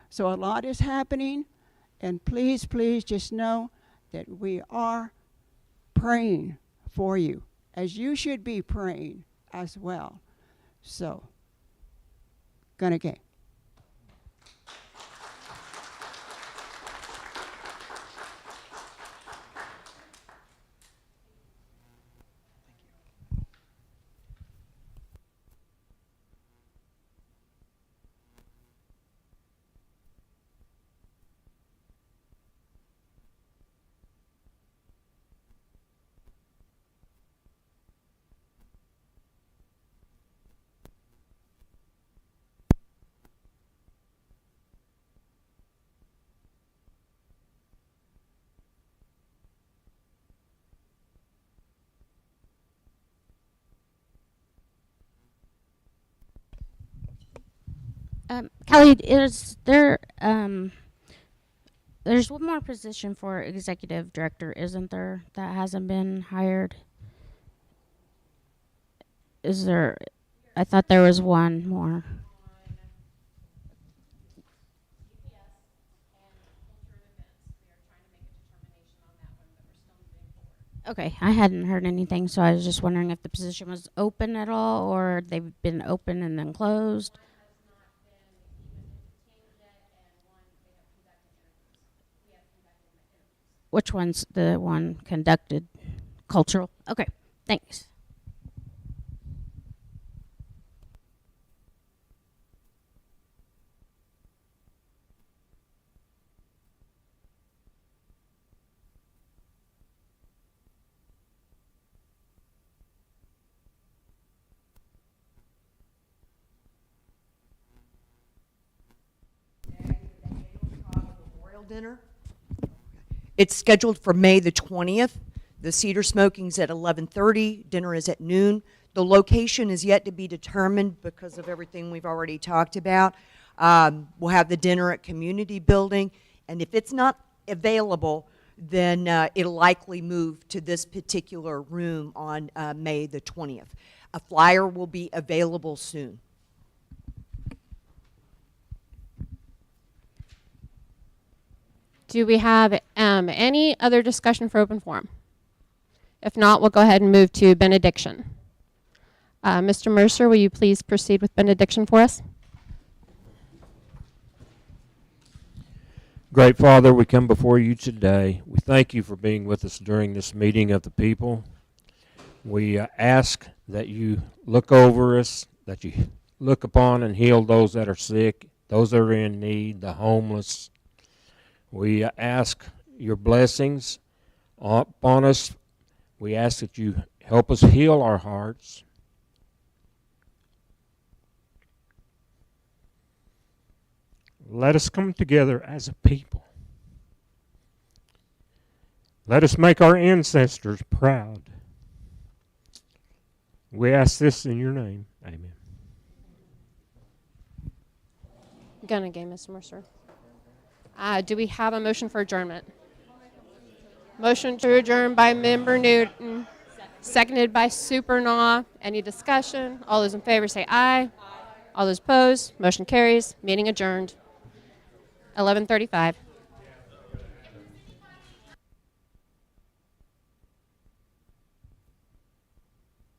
So a lot is happening, and please, please just know that we are praying for you, as you should be praying as well. So, Uga'xpa. Kelly, is there, there's one more position for executive director, isn't there, that hasn't been hired? Is there, I thought there was one more. Okay, I hadn't heard anything, so I was just wondering if the position was open at all, or they've been open and then closed. Which one's the one conducted? Cultural? Okay, thanks. Memorial dinner. It's scheduled for May the 20th. The cedar smoking's at 11:30. Dinner is at noon. The location is yet to be determined because of everything we've already talked about. We'll have the dinner at Community Building, and if it's not available, then it'll likely move to this particular room on May the 20th. A flyer will be available soon. Do we have any other discussion for open forum? If not, we'll go ahead and move to benediction. Mr. Mercer, will you please proceed with benediction for us? Great Father, we come before you today. We thank you for being with us during this meeting of the people. We ask that you look over us, that you look upon and heal those that are sick, those that are in need, the homeless. We ask your blessings upon us. We ask that you help us heal our hearts. Let us come together as a people. Let us make our ancestors proud. We ask this in your name. Amen. Gun again, Mr. Mercer. Do we have a motion for adjournment? Motion to adjourn by Member Newton, seconded by Super Naw. Any discussion? All those in favor say aye. All those opposed, motion carries. Meeting adjourned. 11:35.